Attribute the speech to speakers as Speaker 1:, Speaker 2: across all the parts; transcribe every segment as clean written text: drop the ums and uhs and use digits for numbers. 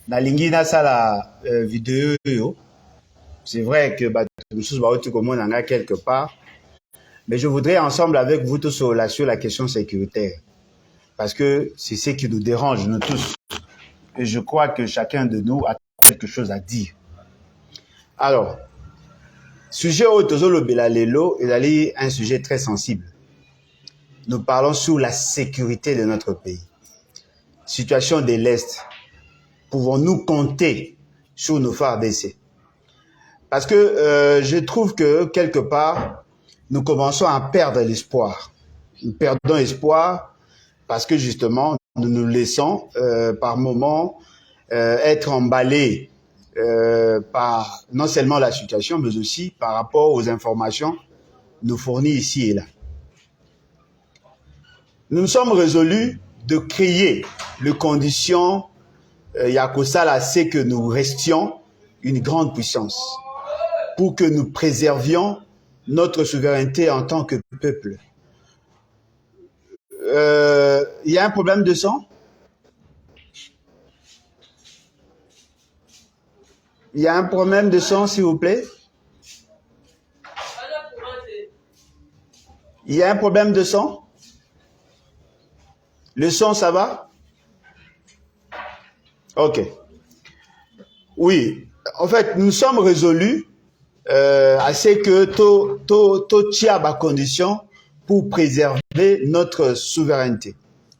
Speaker 1: nalingi nasala vidéo yo. C'est vrai que quelque part, mais je voudrais ensemble avec vous tous sur la question sécuritaire. Parce que c'est ce qui nous dérange, nous tous. Et je crois que chacun de nous a quelque chose à dire. Alors, sujet Otozolo Belalelo est un sujet très sensible. Nous parlons sur la sécurité de notre pays. Situation de l'Est. Pouvons-nous compter sur nos phares d'essai? Parce que je trouve que quelque part, nous commençons à perdre l'espoir. Nous perdons espoir parce que justement, nous nous laissons par moments être emballés par non seulement la situation, mais aussi par rapport aux informations nous fournies ici et là. Nous sommes résolus de créer les conditions, Yakosala sait que nous restions une grande puissance pour que nous préservions notre souveraineté en tant que peuple. Il y a un problème de son? Il y a un problème de son, s'il vous plaît? Il y a un problème de son? Le son, ça va? Ok. Oui. En fait, nous sommes résolus à ce que tout tient à condition pour préserver notre souveraineté,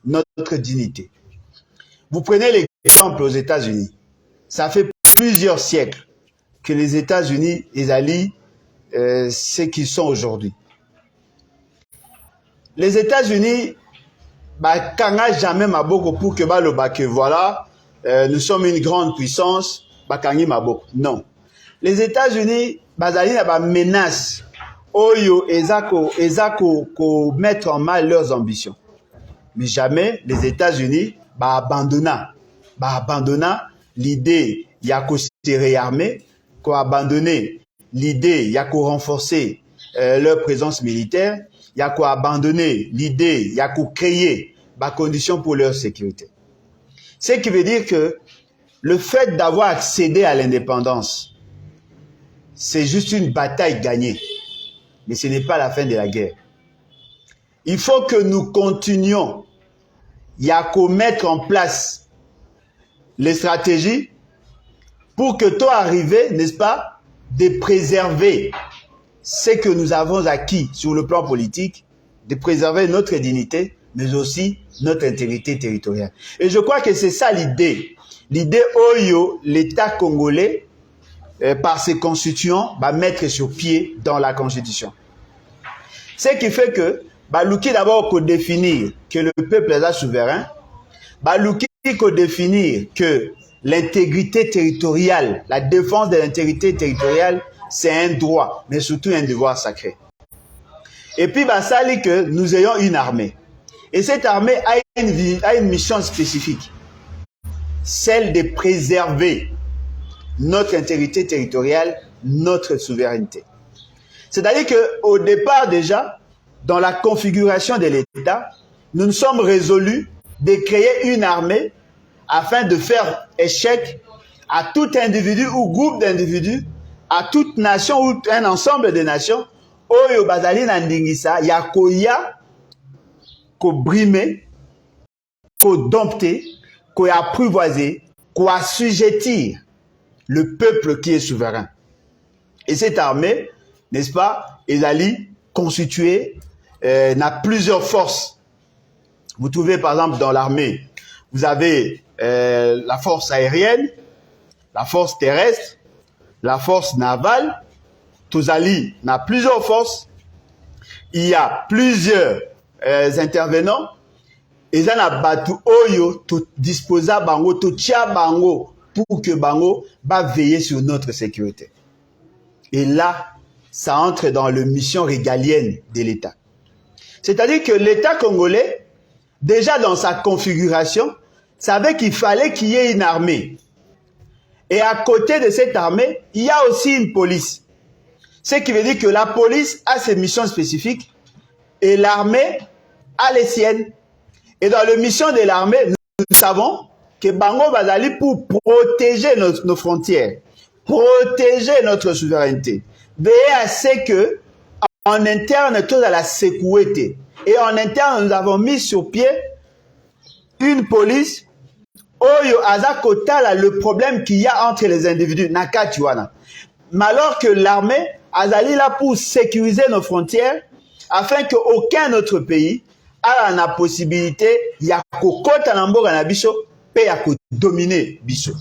Speaker 1: notre dignité. Vous prenez l'exemple aux États-Unis. Ça fait plusieurs siècles que les États-Unis, ils allient ce qu'ils sont aujourd'hui. Les États-Unis, quand jamais maboko pour que voilà, nous sommes une grande puissance, non. Les États-Unis, bazali na menace oyo ezako mettre en mal leurs ambitions. Mais jamais les États-Unis abandonna l'idée yako se réarmer, abandonner l'idée yako renforcer leur présence militaire, yako abandonner l'idée yako créer des conditions pour leur sécurité. Ce qui veut dire que le fait d'avoir accédé à l'indépendance, c'est juste une bataille gagnée. Mais ce n'est pas la fin de la guerre. Il faut que nous continuions à mettre en place les stratégies pour que tout arrive, n'est-ce pas, de préserver ce que nous avons acquis sur le plan politique, de préserver notre dignité, mais aussi notre intégrité territoriale. Et je crois que c'est ça l'idée. L'idée Oyo, l'État congolais, par ses constituants, va mettre sur pied dans la Constitution. Ce qui fait que, Balouki d'abord qu'on définir que le peuple est souverain, Balouki qu'on définir que l'intégrité territoriale, la défense de l'intégrité territoriale, c'est un droit, mais surtout un devoir sacré. Et puis, ça dit que nous ayons une armée. Et cette armée a une mission spécifique, celle de préserver notre intégrité territoriale, notre souveraineté. C'est-à-dire qu'au départ déjà, dans la configuration de l'État, nous nous sommes résolus de créer une armée afin de faire échec à tout individu ou groupe d'individus, à toute nation ou un ensemble de nations, oyo bazali na ndingisa ya koya, ko brimer, ko dompter, ko apprivoiser, ko assujettir le peuple qui est souverain. Et cette armée, n'est-ce pas, Ezali constituée, n'a plusieurs forces. Vous trouvez par exemple dans l'armée, vous avez la force aérienne, la force terrestre, la force navale. Tozali n'a plusieurs forces. Il y a plusieurs intervenants. Et ça n'a batu oyo tout disposa bango, tout tia bango pour que bango va veiller sur notre sécurité. Et là, ça entre dans la mission régalienne de l'État. C'est-à-dire que l'État congolais, déjà dans sa configuration, savait qu'il fallait qu'il y ait une armée. Et à côté de cette armée, il y a aussi une police. Ce qui veut dire que la police a ses missions spécifiques et l'armée a les siennes. Et dans la mission de l'armée, nous savons que bango bazali pour protéger nos frontières, protéger notre souveraineté. Veiller à ce que en interne tout à la sécurité. Et en interne nous avons mis sur pied une police oyo azakotala le problème qu'il y a entre les individus nakati wana. Mais alors que l'armée azali là pour sécuriser nos frontières afin que aucun autre pays a la possibilité ya kokota na mboka na biso pe ya dominer biso.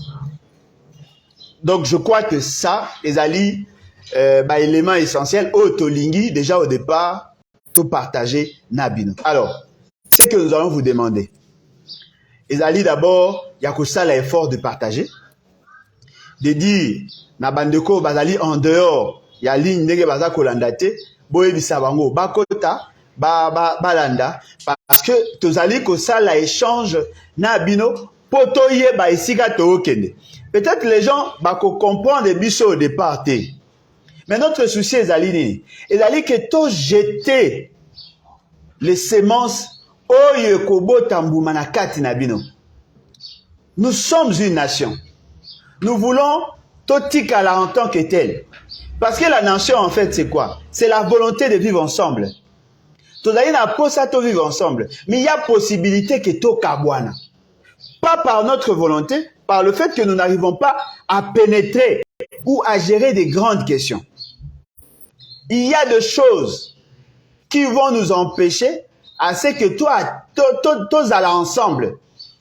Speaker 1: Donc je crois que ça ezali élément essentiel au tolingi déjà au départ tout partager nabino. Alors, ce que nous allons vous demander ezali d'abord ya kosala l'effort de partager, de dire na bandeko bazali en dehors ya ligne ndenge baza kolanda te boyebisa bango bakota balanda parce que tozali kosala échange na bino po toyeba esika tookende. Peut-être les gens bako comprendre biso au départ te, mais notre souci ezali nini, ezali que to jeter les semences oyo kobota mbuma na kati na bino. Nous sommes une nation. Nous voulons totikala en tant que tel. Parce que la nation, en fait, c'est quoi? C'est la volonté de vivre ensemble. Tozali na posa to vivre ensemble. Mais il y a possibilité que to kabwana. Pas par notre volonté, par le fait que nous n'arrivons pas à pénétrer ou à gérer des grandes questions. Il y a des choses qui vont nous empêcher à ce que tous allons ensemble.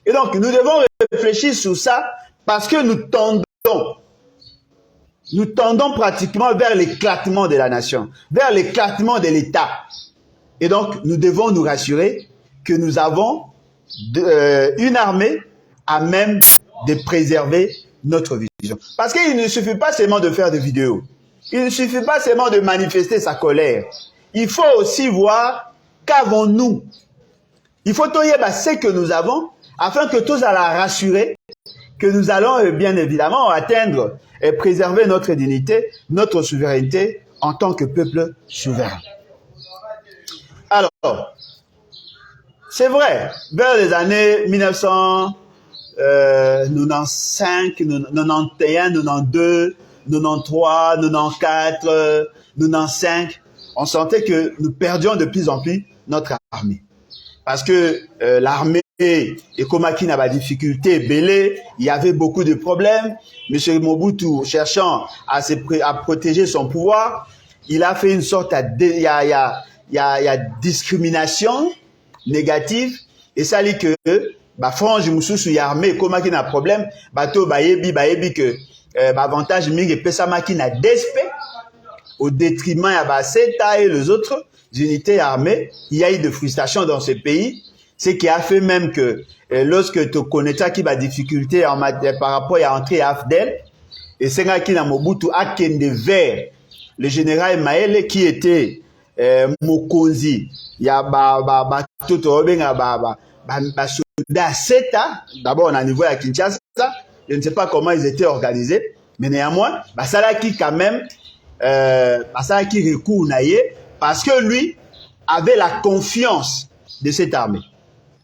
Speaker 1: Et donc, nous devons réfléchir sur ça parce que nous tendons pratiquement vers l'éclatement de la nation, vers l'éclatement de l'État. Et donc, nous devons nous rassurer que nous avons une armée à même de préserver notre vision. Parce qu'il ne suffit pas seulement de faire des vidéos. Il ne suffit pas seulement de manifester sa colère. Il faut aussi voir qu'avons-nous. Il faut toyeba ce que nous avons afin que tous allons rassurer que nous allons bien évidemment atteindre et préserver notre dignité, notre souveraineté en tant que peuple souverain. Alors, c'est vrai, vers les années 1995, 91, 92, 93, 94, 95, on sentait que nous perdions de plus en plus notre armée. Parce que l'armée et Komaki n'a pas de difficulté, Belé, il y avait beaucoup de problèmes. M. Mobutu, cherchant à protéger son pouvoir, il a fait une sorte il y a discrimination négative. Et ça dit que, frange Moussoussou y armée, Komaki n'a problème, bateau bayebi que, avantage mingi pesamaki n'a despé, au détriment ya Seta et les autres unités armées. Il y a eu de frustration dans ce pays. Ce qui a fait même que lorsque tu connais qui a difficulté par rapport à entrer à Afdel, et c'est là qu'il a Mobutu a kende vers le général Maele qui était Mokonzi, il y a tout soldat Seta, d'abord on a niveau à Kinshasa, je ne sais pas comment ils étaient organisés, mais néanmoins, ça là qui quand même, ça là qui recourt parce que lui avait la confiance de cette armée.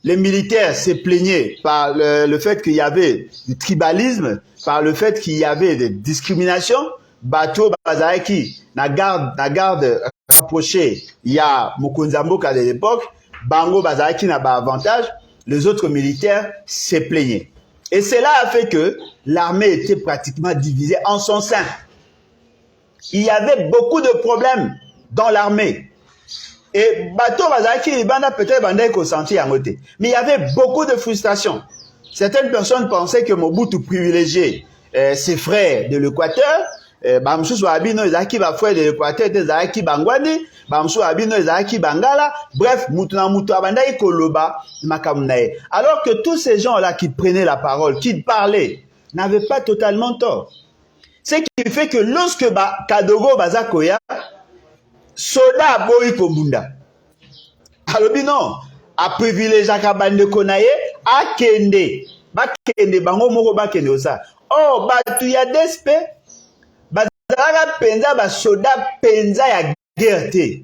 Speaker 1: Les militaires se plaignaient par le fait qu'il y avait du tribalisme, par le fait qu'il y avait des discriminations. Bateau Bazaki, na garde rapprochée, il y a Mokonzamboka de l'époque, Bango Bazaki n'a pas avantage, les autres militaires se plaignaient. Et cela a fait que l'armée était pratiquement divisée en son sein. Il y avait beaucoup de problèmes dans l'armée. Et bateau bazaki banda peut-être banda consenti à côté. Mais il y avait beaucoup de frustration. Certaines personnes pensaient que Mobutu privilégiait ses frères de l'Équateur. Bamsou abino ezaki ba frère de l'Équateur ezaki bangwani, Bamsou abino ezaki bangala. Bref, mutu na mutu abanda ikoloba makamnae. Alors que tous ces gens-là qui prenaient la parole, qui parlaient, n'avaient pas totalement tort. Ce qui fait que lorsque Kadogo Bazakoya soda boyi kombunda. Alobi non, a privilégié kabande konaye a kende. Ba kende bango moko ba kende osa. Oh, batu ya despe bazalaka penza ba soda penza ya guerre te.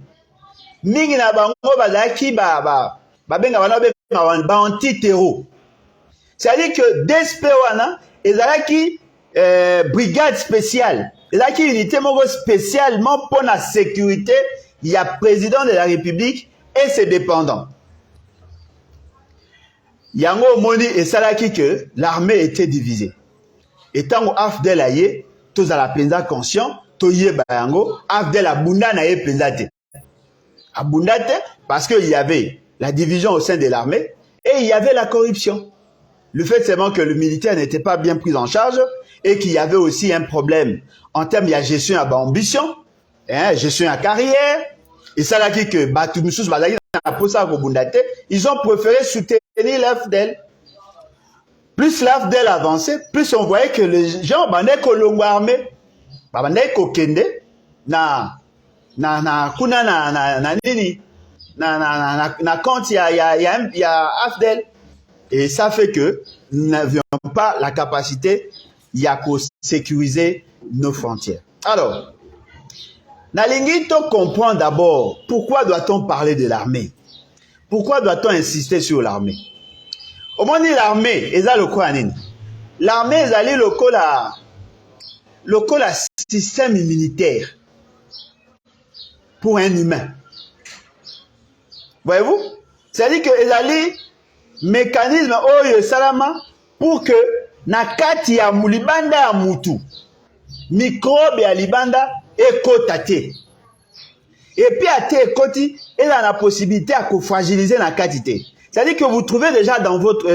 Speaker 1: Mingi na bango bazalaki benga wana ba anti-terreau. C'est-à-dire que DSP wana ezalaki brigade spéciale, ezalaki unité moko spécialement pour la sécurité, il y a président de la République et ses dépendants. Yango moni esalaki que l'armée était divisée. Et tant AFDEL aye, tous à la penza conscient, toye bayango, AFDEL abunda na ye penza te. Abunda te parce qu'il y avait la division au sein de l'armée et il y avait la corruption. Le fait seulement que le militaire n'était pas bien pris en charge et qu'il y avait aussi un problème en termes de gestion à ambition, gestion à carrière, et ça là qui que ils ont préféré soutenir l'AFDEL. Plus l'AFDEL avançait, plus on voyait que les gens bandaient kolongo armé, bandaient kokende na kuna na nini na compte il y a AFDEL. Et ça fait que nous n'avions pas la capacité de sécuriser nos frontières. Alors, Nalingi to comprend d'abord pourquoi doit-on parler de l'armée? Pourquoi doit-on insister sur l'armée? Au moins l'armée, eza le quoi nini? L'armée est allée le système militaire pour un humain. Voyez-vous? C'est-à-dire que les allés mécanisme oyo salama pour que na kati ya mulibanda ya mutu microbe ya libanda ekota te. Et puis à te ekoti, elle a la possibilité à fragiliser la quantité. C'est-à-dire que vous trouvez déjà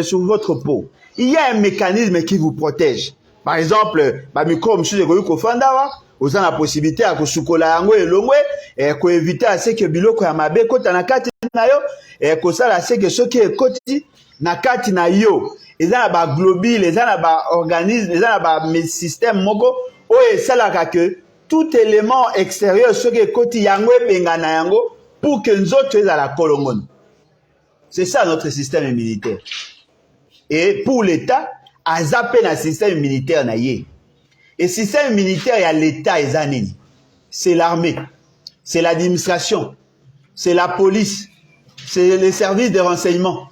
Speaker 1: sur votre peau, il y a un mécanisme qui vous protège. Par exemple, ba microbe monsieur de kofandawa, vous avez la possibilité à kusukola yango elongwe et ko éviter à ce que biloko ya mabe kota na kati na yo et ko sala ce que ce qui ekoti na kati na yo, eza na ba globule, eza na ba organisme, eza na ba système moko oyo esalaka que tout élément extérieur ce qui ekoti yango ebenga na yango pour que nzoto ezala kolongono. C'est ça notre système militaire. Et pour l'État, a zappé na système militaire na ye. Et système militaire ya l'État eza nini? C'est l'armée, c'est l'administration, c'est la police, c'est les services de renseignement.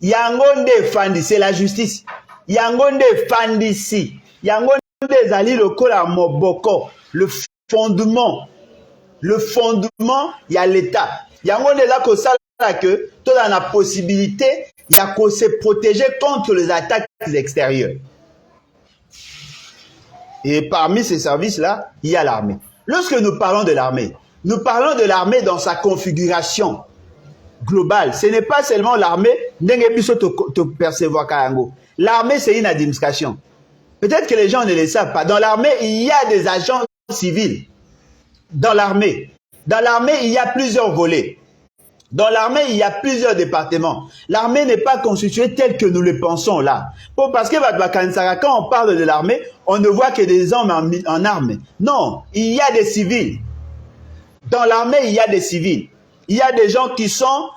Speaker 1: Yangonde Fandi, c'est la justice. Yangonde Fandi si. Yangonde Zali lokola moboko. Le fondement, il y a l'État. Yangonde là que ça que tout a la possibilité, il y a qu'on se protéger contre les attaques extérieures. Et parmi ces services-là, il y a l'armée. Lorsque nous parlons de l'armée dans sa configuration globale. Ce n'est pas seulement l'armée, l'armée, c'est une administration. Peut-être que les gens ne le savent pas. Dans l'armée, il y a des agents civils. Dans l'armée, il y a plusieurs volets. Dans l'armée, il y a plusieurs départements. L'armée n'est pas constituée telle que nous le pensons là. Parce que quand on parle de l'armée, on ne voit que des hommes en armes. Non, il y a des civils. Dans l'armée, il y a des civils. Il y a des gens qui sont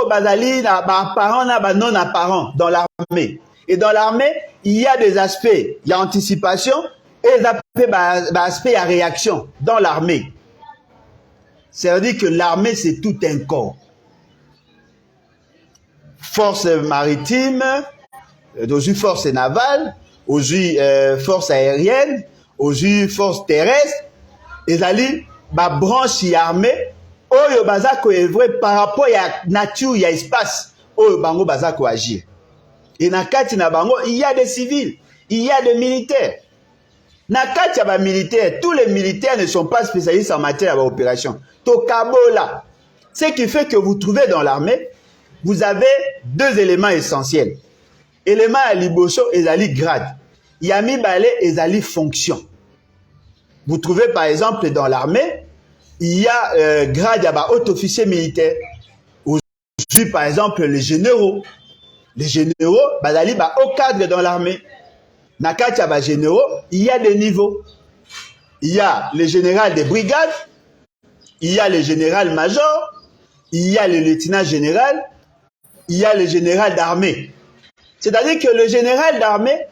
Speaker 1: bazali apparents non apparents dans l'armée. Et dans l'armée, il y a des aspects, il y a anticipation et des aspects à réaction dans l'armée. Ça veut dire que l'armée c'est tout un corps. Force maritime, aujourd'hui force navale, aujourd'hui force aérienne, aujourd'hui force terrestre, et zali branche armée. Oyo bazako est vrai par rapport à la nature, il y a espace. Oyo bango bazako agir. Et na kati na bango, il y a des civils, il y a des militaires. Na kati ya ba militaires, tous les militaires ne sont pas spécialistes en matière d'opération. Tokabola. Ce qui fait que vous trouvez dans l'armée, vous avez deux éléments essentiels. Élément à liboso et zali grade. Yami balé et zali fonction. Vous trouvez par exemple dans l'armée, il y a grade à haut-officier militaire. Aujourd'hui, par exemple, les généraux. Les généraux, bazali au cadre dans l'armée. Nakati ba généraux, il y a des niveaux. Il y a le général de brigade, il y a le général major, il y a le lieutenant général, il y a le général d'armée. C'est-à-dire que le général d'armée,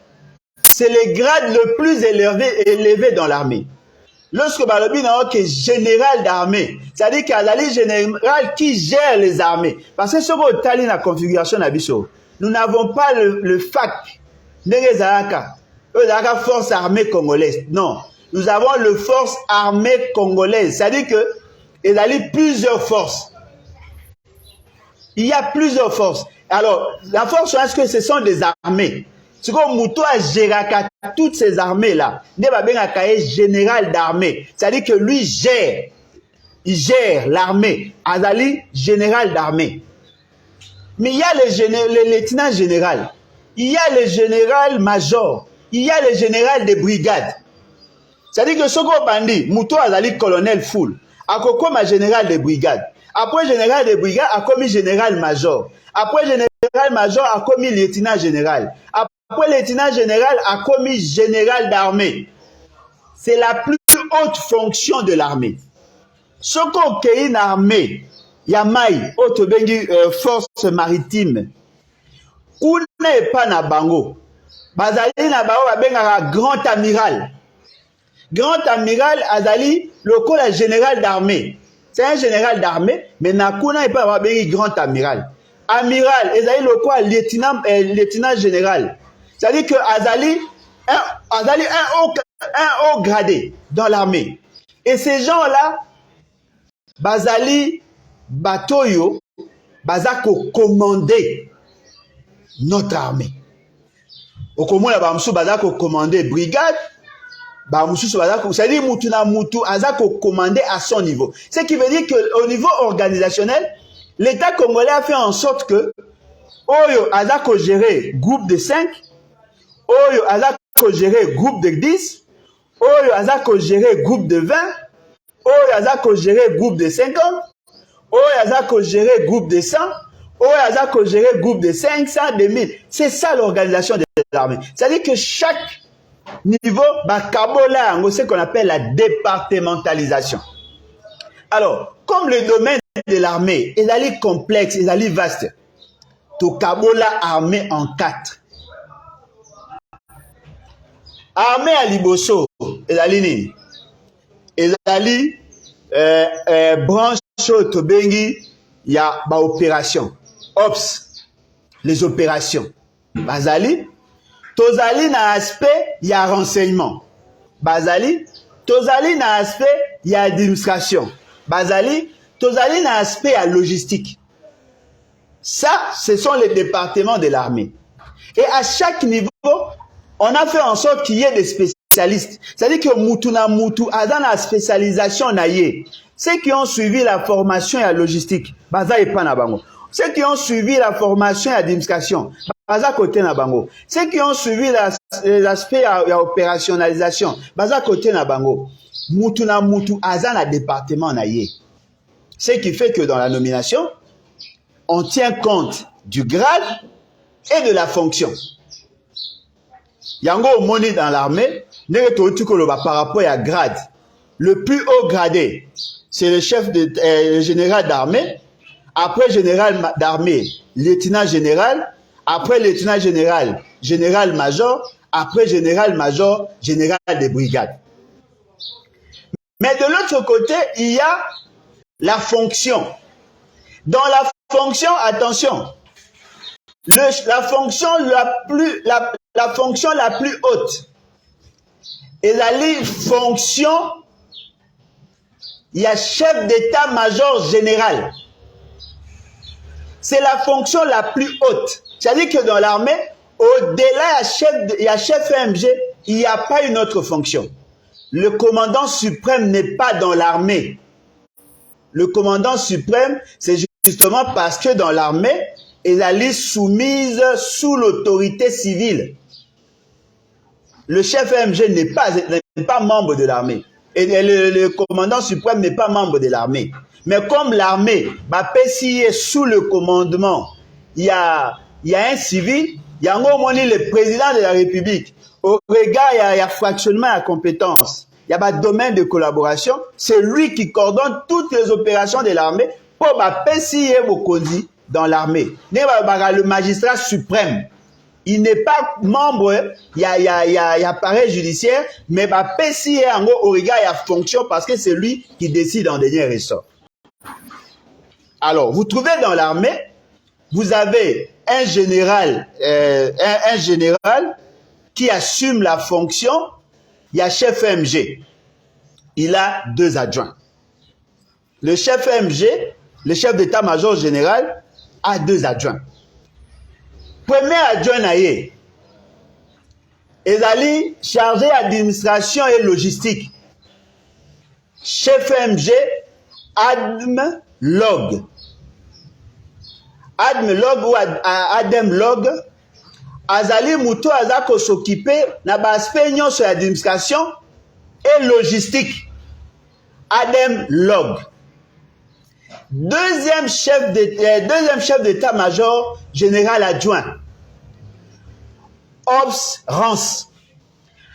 Speaker 1: c'est le grade le plus élevé dans l'armée. Lorsque balobi na que général d'armée, c'est-à-dire qu'il y a la général qui gère les armées. Parce que ce qu'on tali la configuration na biso, nous n'avons pas le fac Force armée congolaise. Non. Nous avons le force armée congolaise. C'est-à-dire qu'il y a plusieurs forces. Il y a plusieurs forces. Alors, la force, est-ce que ce sont des armées? C'est comme Mouto a géré toutes ces armées-là. Il y a un général d'armée. C'est-à-dire que lui gère. Il gère l'armée. Azali, général d'armée. Mais il y a le lieutenant général. Il y a le général-major. Il y a le général de brigade. C'est-à-dire que ce qu'on bandit, Mouto Azali colonel full. Akoko ma général de brigade. Après général de brigade, a commis général-major. Après général-major, a commis lieutenant général. Après lieutenant général, a commis général d'armée. C'est la plus haute fonction de l'armée. Ce qu'on a une armée, Yamaï, Otobengi, force maritime, ou n'est pas na bango. Bazali na bango, babengaka grand amiral. Grand amiral Azali, le col général d'armée. C'est un général d'armée, mais Nakuna n'est pas babenghi grand amiral. Amiral, Azali le col lieutenant général. C'est-à-dire que Azali, un haut gradé dans l'armée. Et ces gens-là, Bazali, Batoyo, Bazako commandé notre armée. Au commun, Bazako commandé brigade, c'est-à-dire Moutou Azako commandé à son niveau. Ce qui veut dire qu'au niveau organisationnel, l'État congolais a fait en sorte que Oyo Azako géré groupe de 5, Oyo Azako géré groupe de 10, Oyo Azako géré groupe de 20, Oyo Azako géré groupe de 50, Oyo Azako géré groupe de 100, Oyo Azako géré groupe de 500, de 1000. C'est ça l'organisation de l'armée. C'est-à-dire que chaque niveau, Bakabola, c'est ce qu'on appelle la départementalisation. Alors, comme le domaine de l'armée est complexe, est vaste, tout Kabola armée en 4. Armée à Liboso, il branche Tobengi, il y a opération, OPS, les opérations. Bazali, Tozali na aspect, il y a renseignement. Bazali, Tozali na aspect, il y a administration. Bazali, Tozali na aspect, il y a logistique. Ça, ce sont les départements de l'armée. Et à chaque niveau, on a fait en sorte qu'il y ait des spécialistes. C'est-à-dire que Moutou a dans la spécialisation naïe. Ceux qui ont suivi la formation et la logistique, Baza et Panabango. Ceux qui ont suivi la formation et l'administration, Baza côté Nabango. Ceux qui ont suivi l'aspect de l'opérationnalisation, Baza côté Nabango. Moutou a dans le département naïe. Ce qui fait que dans la nomination, on tient compte du grade et de la fonction. Yango moni dans l'armée, par rapport à grade. Le plus haut gradé, c'est le chef le général d'armée. Après général d'armée, lieutenant général. Après lieutenant général, général-major. Après général-major, général de brigade. Mais de l'autre côté, il y a la fonction. Dans la fonction, attention, la fonction la plus haute, et la fonction, il y a chef d'état-major général. C'est la fonction la plus haute. C'est-à-dire que dans l'armée, au-delà, il y a chef MG, il n'y a pas une autre fonction. Le commandant suprême n'est pas dans l'armée. Le commandant suprême, c'est justement parce que dans l'armée, elle est soumise sous l'autorité civile. Le chef MG n'est pas membre de l'armée. Et le commandant suprême n'est pas membre de l'armée. Mais comme l'armée, si est sous le commandement, il y a un civil, il y a le président de la République. Au regard, il y a fractionnement à compétences. Il y a un domaine de collaboration. C'est lui qui coordonne toutes les opérations de l'armée pour PCI dans l'armée. Le magistrat suprême. Il n'est pas membre, il y a appareil judiciaire, mais PCI au regard, il y a fonction parce que c'est lui qui décide en dernier ressort. Alors, vous trouvez dans l'armée, vous avez un général, qui assume la fonction, il y a chef MG. Il a 2 adjoints. Le chef MG, le chef d'état-major général, a 2 adjoints. Premier adjoint naïe, ezali chargé d'administration et logistique. Chef MG, Adm Log. Adm Log ou Adem Log, azali muto azako s'occuper na baspect nyonso ya administration et logistique. Adem Log. Deuxième chef d'état-major général adjoint. Ops Rance.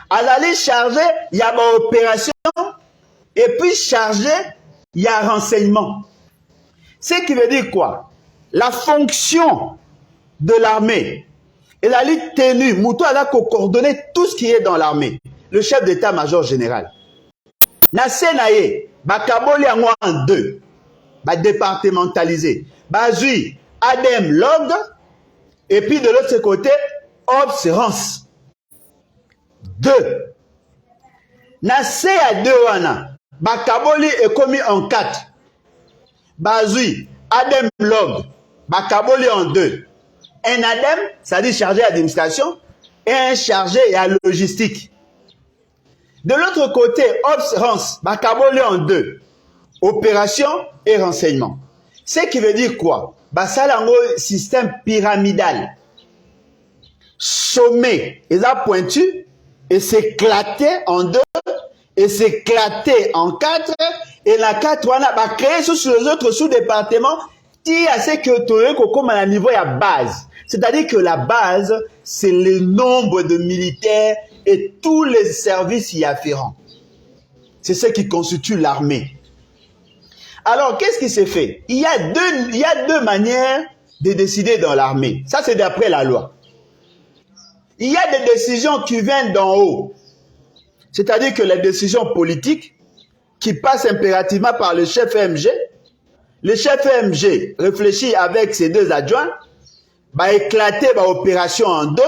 Speaker 1: Azali chargé, il y a une opération et puis chargé, il y a renseignement. Ce qui veut dire quoi? La fonction de l'armée, elle a tenue, Moutou a coordonné tout ce qui est dans l'armée. Le chef d'état-major général. Nasenaye, bakaboli en 2, départementalisé. Bazui, Adem Log, et puis de l'autre côté, Observance. 2. Nase à 2 wana, bakaboli est commis en 4. Bazui, Adem Log, bakaboli en 2. Un Adem, ça dit chargé d'administration, et un chargé à logistique. De l'autre côté, Observance, bakaboli en 2. Opération et renseignement. Ce qui veut dire quoi? Basalango système pyramidal. Sommet, ils ont pointu et s'éclater en 2 et s'éclater en 4 et la 4 on a créé sur les autres sous-départements qui a ce que tu comme à niveau à base. C'est-à-dire que la base, c'est le nombre de militaires et tous les services y afférents. C'est ce qui constitue l'armée. Alors, qu'est-ce qui s'est fait? Il y a deux manières de décider dans l'armée. Ça, c'est d'après la loi. Il y a des décisions qui viennent d'en haut. C'est-à-dire que les décisions politiques qui passent impérativement par le chef MG, le chef MG réfléchit avec ses 2 adjoints, va éclater l'opération en 2.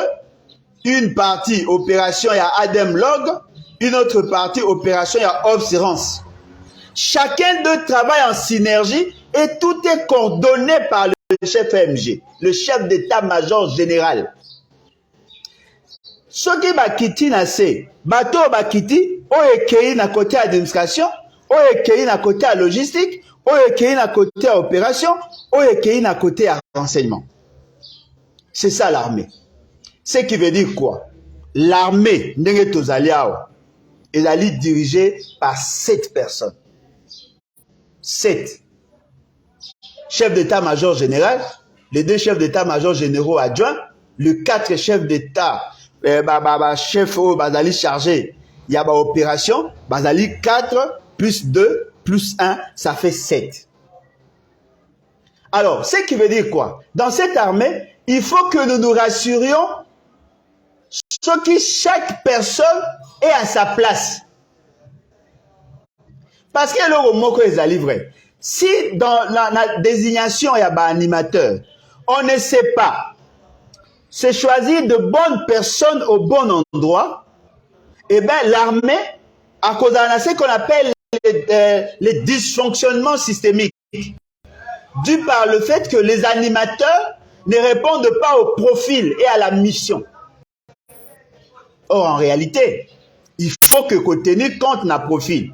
Speaker 1: Une partie opération, il y a Adem Log, une autre partie opération, il y a Observance. Chacun d'eux travaille en synergie et tout est coordonné par le chef MG, le chef d'état-major général. Ce qui va quitter, c'est bateau va quitter, ou est na côté administration, ou est na côté logistique, ou est na côté opération, ou est na côté renseignement. C'est ça l'armée. Ce qui veut dire quoi? L'armée, elle est dirigée par 7 personnes. 7. Chef d'état-major général, les 2 chefs d'état-major généraux adjoints, le 4 chef d'état, chef bazali chargé, il y a opération, bazali 4 plus 2 plus 1, ça fait 7. Alors, ce qui veut dire quoi? Dans cette armée, il faut que nous nous rassurions ce que chaque personne est à sa place. Parce que le mot est livré. Si dans la désignation il y a un animateur, on ne sait pas se choisir de bonnes personnes au bon endroit, eh bien l'armée, à cause de ce qu'on appelle les dysfonctionnements systémiques, dû par le fait que les animateurs ne répondent pas au profil et à la mission. Or, en réalité, il faut que tenir compte de notre profil.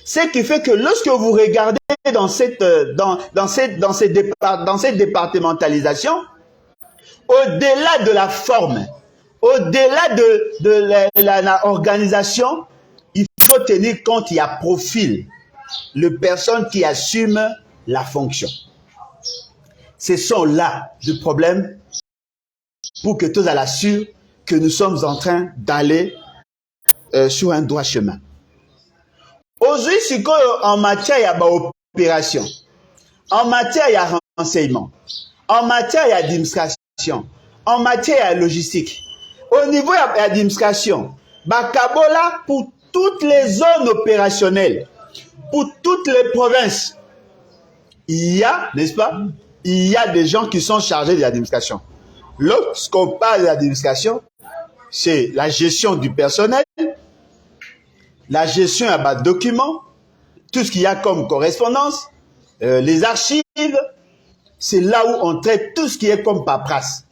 Speaker 1: Ce qui fait que lorsque vous regardez dans cette départementalisation, au-delà de la forme, au-delà de l'organisation, il faut tenir compte, il y a profil, les personnes qui assument la fonction. Ce sont là le problème pour que tous à l'assure que nous sommes en train d'aller sur un droit chemin. Aujourd'hui, en matière d'opération, en matière de renseignement, en matière d'administration, en matière de logistique, au niveau de l'administration, Bakabola, pour toutes les zones opérationnelles, pour toutes les provinces, il y a, n'est-ce pas, il y a des gens qui sont chargés de l'administration. Lorsqu'on parle de l'administration, c'est la gestion du personnel, la gestion des documents, tout ce qu'il y a comme correspondance, les archives. C'est là où on traite tout ce qui est comme paperasse.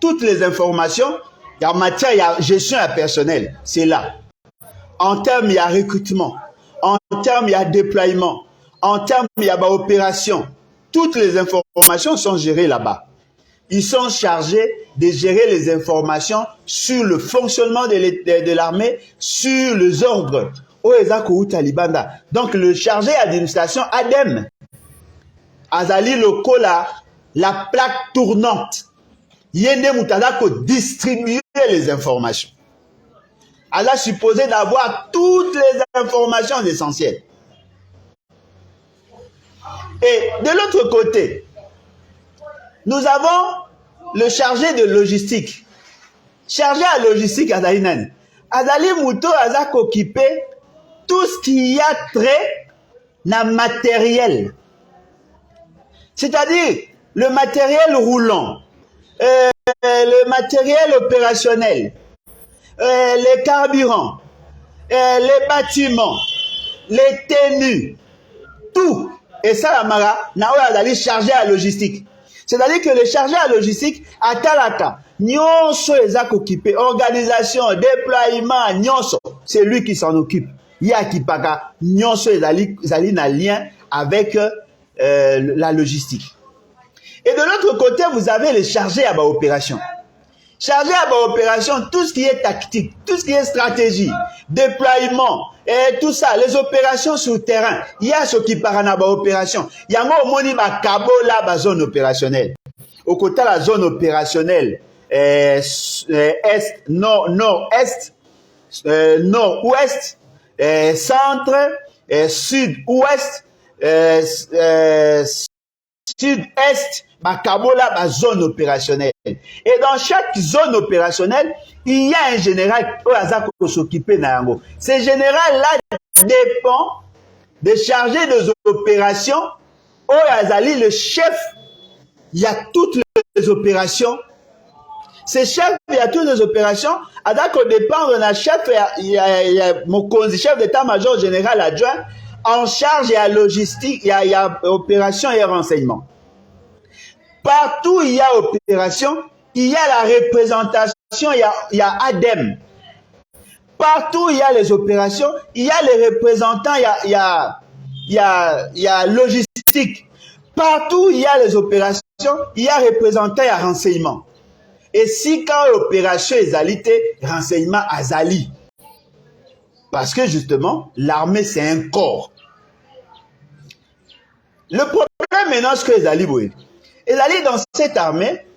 Speaker 1: Toutes les informations, en matière, il y a gestion à personnel, c'est là. En termes, il y a recrutement. En termes, il y a déploiement. En termes, il y a opération. Toutes les informations sont gérées là-bas. Ils sont chargés de gérer les informations sur le fonctionnement de l'armée, sur les ordres. Donc, le chargé d'administration ADEM, Azali Lokola, la plaque tournante. Yende Moutadako distribuer les informations. Elle a supposé d'avoir toutes les informations essentielles. Et de l'autre côté, nous avons le chargé de logistique. Chargé à logistique, Azali Nani. Azali Mouto Azak occupé tout ce qui a trait na matériel. C'est-à-dire le matériel roulant, le matériel opérationnel, les carburants, les bâtiments, les tenues, tout. Et ça, la Mara, Naoya Azali chargé à logistique. C'est-à-dire que le chargé à logistique, à Talaka, Nyonso Ezak occupé, organisation, déploiement, Nyonso, c'est lui qui s'en occupe. Yakipaka, Nyonso Ezali n'a lien avec la logistique. Et de l'autre côté, vous avez les chargés à l'opération. Chargé à l'opération, tout ce qui est tactique, tout ce qui est stratégie, déploiement, et tout ça, les opérations sur le terrain. Il y a ce qui parle à l'opération. Il y a un moni ma cabo là, la zone opérationnelle. Au côté de la zone opérationnelle, est, nord-est, nord-ouest, centre, sud-ouest, sud-est, Makabola, ma zone opérationnelle. Et dans chaque zone opérationnelle, il y a un général qui s'occupe d'Ango. Ce général-là dépend des chargés des opérations. Azali, le chef, il y a toutes les opérations. Ce chef, il y a toutes les opérations. Adako dépend de la chef, il y a mon chef d'état-major général adjoint en charge, il y a logistique, il y a opération et renseignement. Partout où il y a opération, il y a la représentation, il y a ADEM. Partout où il y a les opérations, il y a les représentants, il y a logistique. Partout où il y a les opérations, il y a représentant, il y a renseignement. Et si quand l'opération est alité, renseignement azali. Parce que justement, l'armée c'est un corps. Le problème maintenant, c'est que Ezali Boé. Ezali dans cette armée,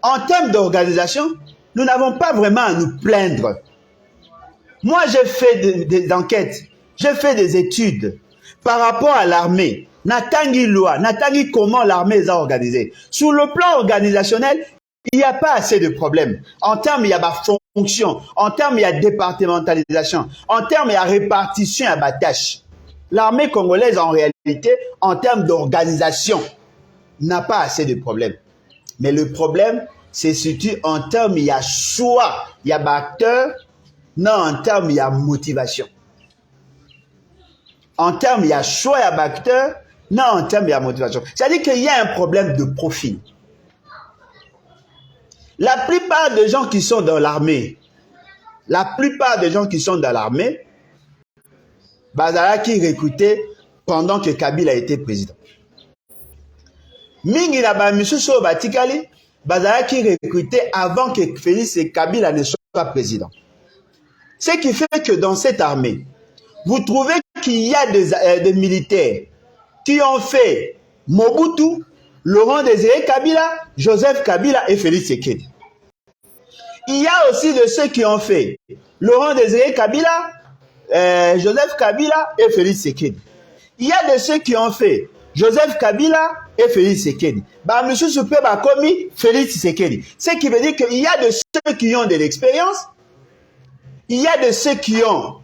Speaker 1: en termes d'organisation, nous n'avons pas vraiment à nous plaindre. Moi, j'ai fait des enquêtes, j'ai fait des études par rapport à l'armée. Natangi loi, Natangi comment l'armée est organisée. Sur le plan organisationnel, il n'y a pas assez de problèmes. En termes, il y a ma fonction. En termes, il y a départementalisation. En termes, il y a répartition à ma tâche. L'armée congolaise, en réalité, en termes d'organisation, n'a pas assez de problèmes. Mais le problème, c'est surtout en termes, il y a choix, il y a acteur, non, en termes, il y a motivation. En termes, il y a choix, il y a acteur, non, en termes, il y a motivation. C'est-à-dire qu'il y a un problème de profil. La plupart des gens qui sont dans l'armée, Bazalaki recruté pendant que Kabila était président. Mingi na ba misuso batikali, Bazalaki recruté avant que Félix et Kabila ne soient président. Ce qui fait que dans cette armée, vous trouvez qu'il y a des militaires qui ont fait Mobutu, Laurent Désiré Kabila, Joseph Kabila et Félix Tshisekedi. Il y a aussi de ceux qui ont fait Laurent Désiré Kabila, Joseph Kabila et Félix Tshisekedi. Il y a de ceux qui ont fait Joseph Kabila et Félix Tshisekedi. Monsieur Soupé a commis Félix Tshisekedi. Ce qui veut dire qu'il y a de ceux qui ont de l'expérience, il y a de ceux qui ont,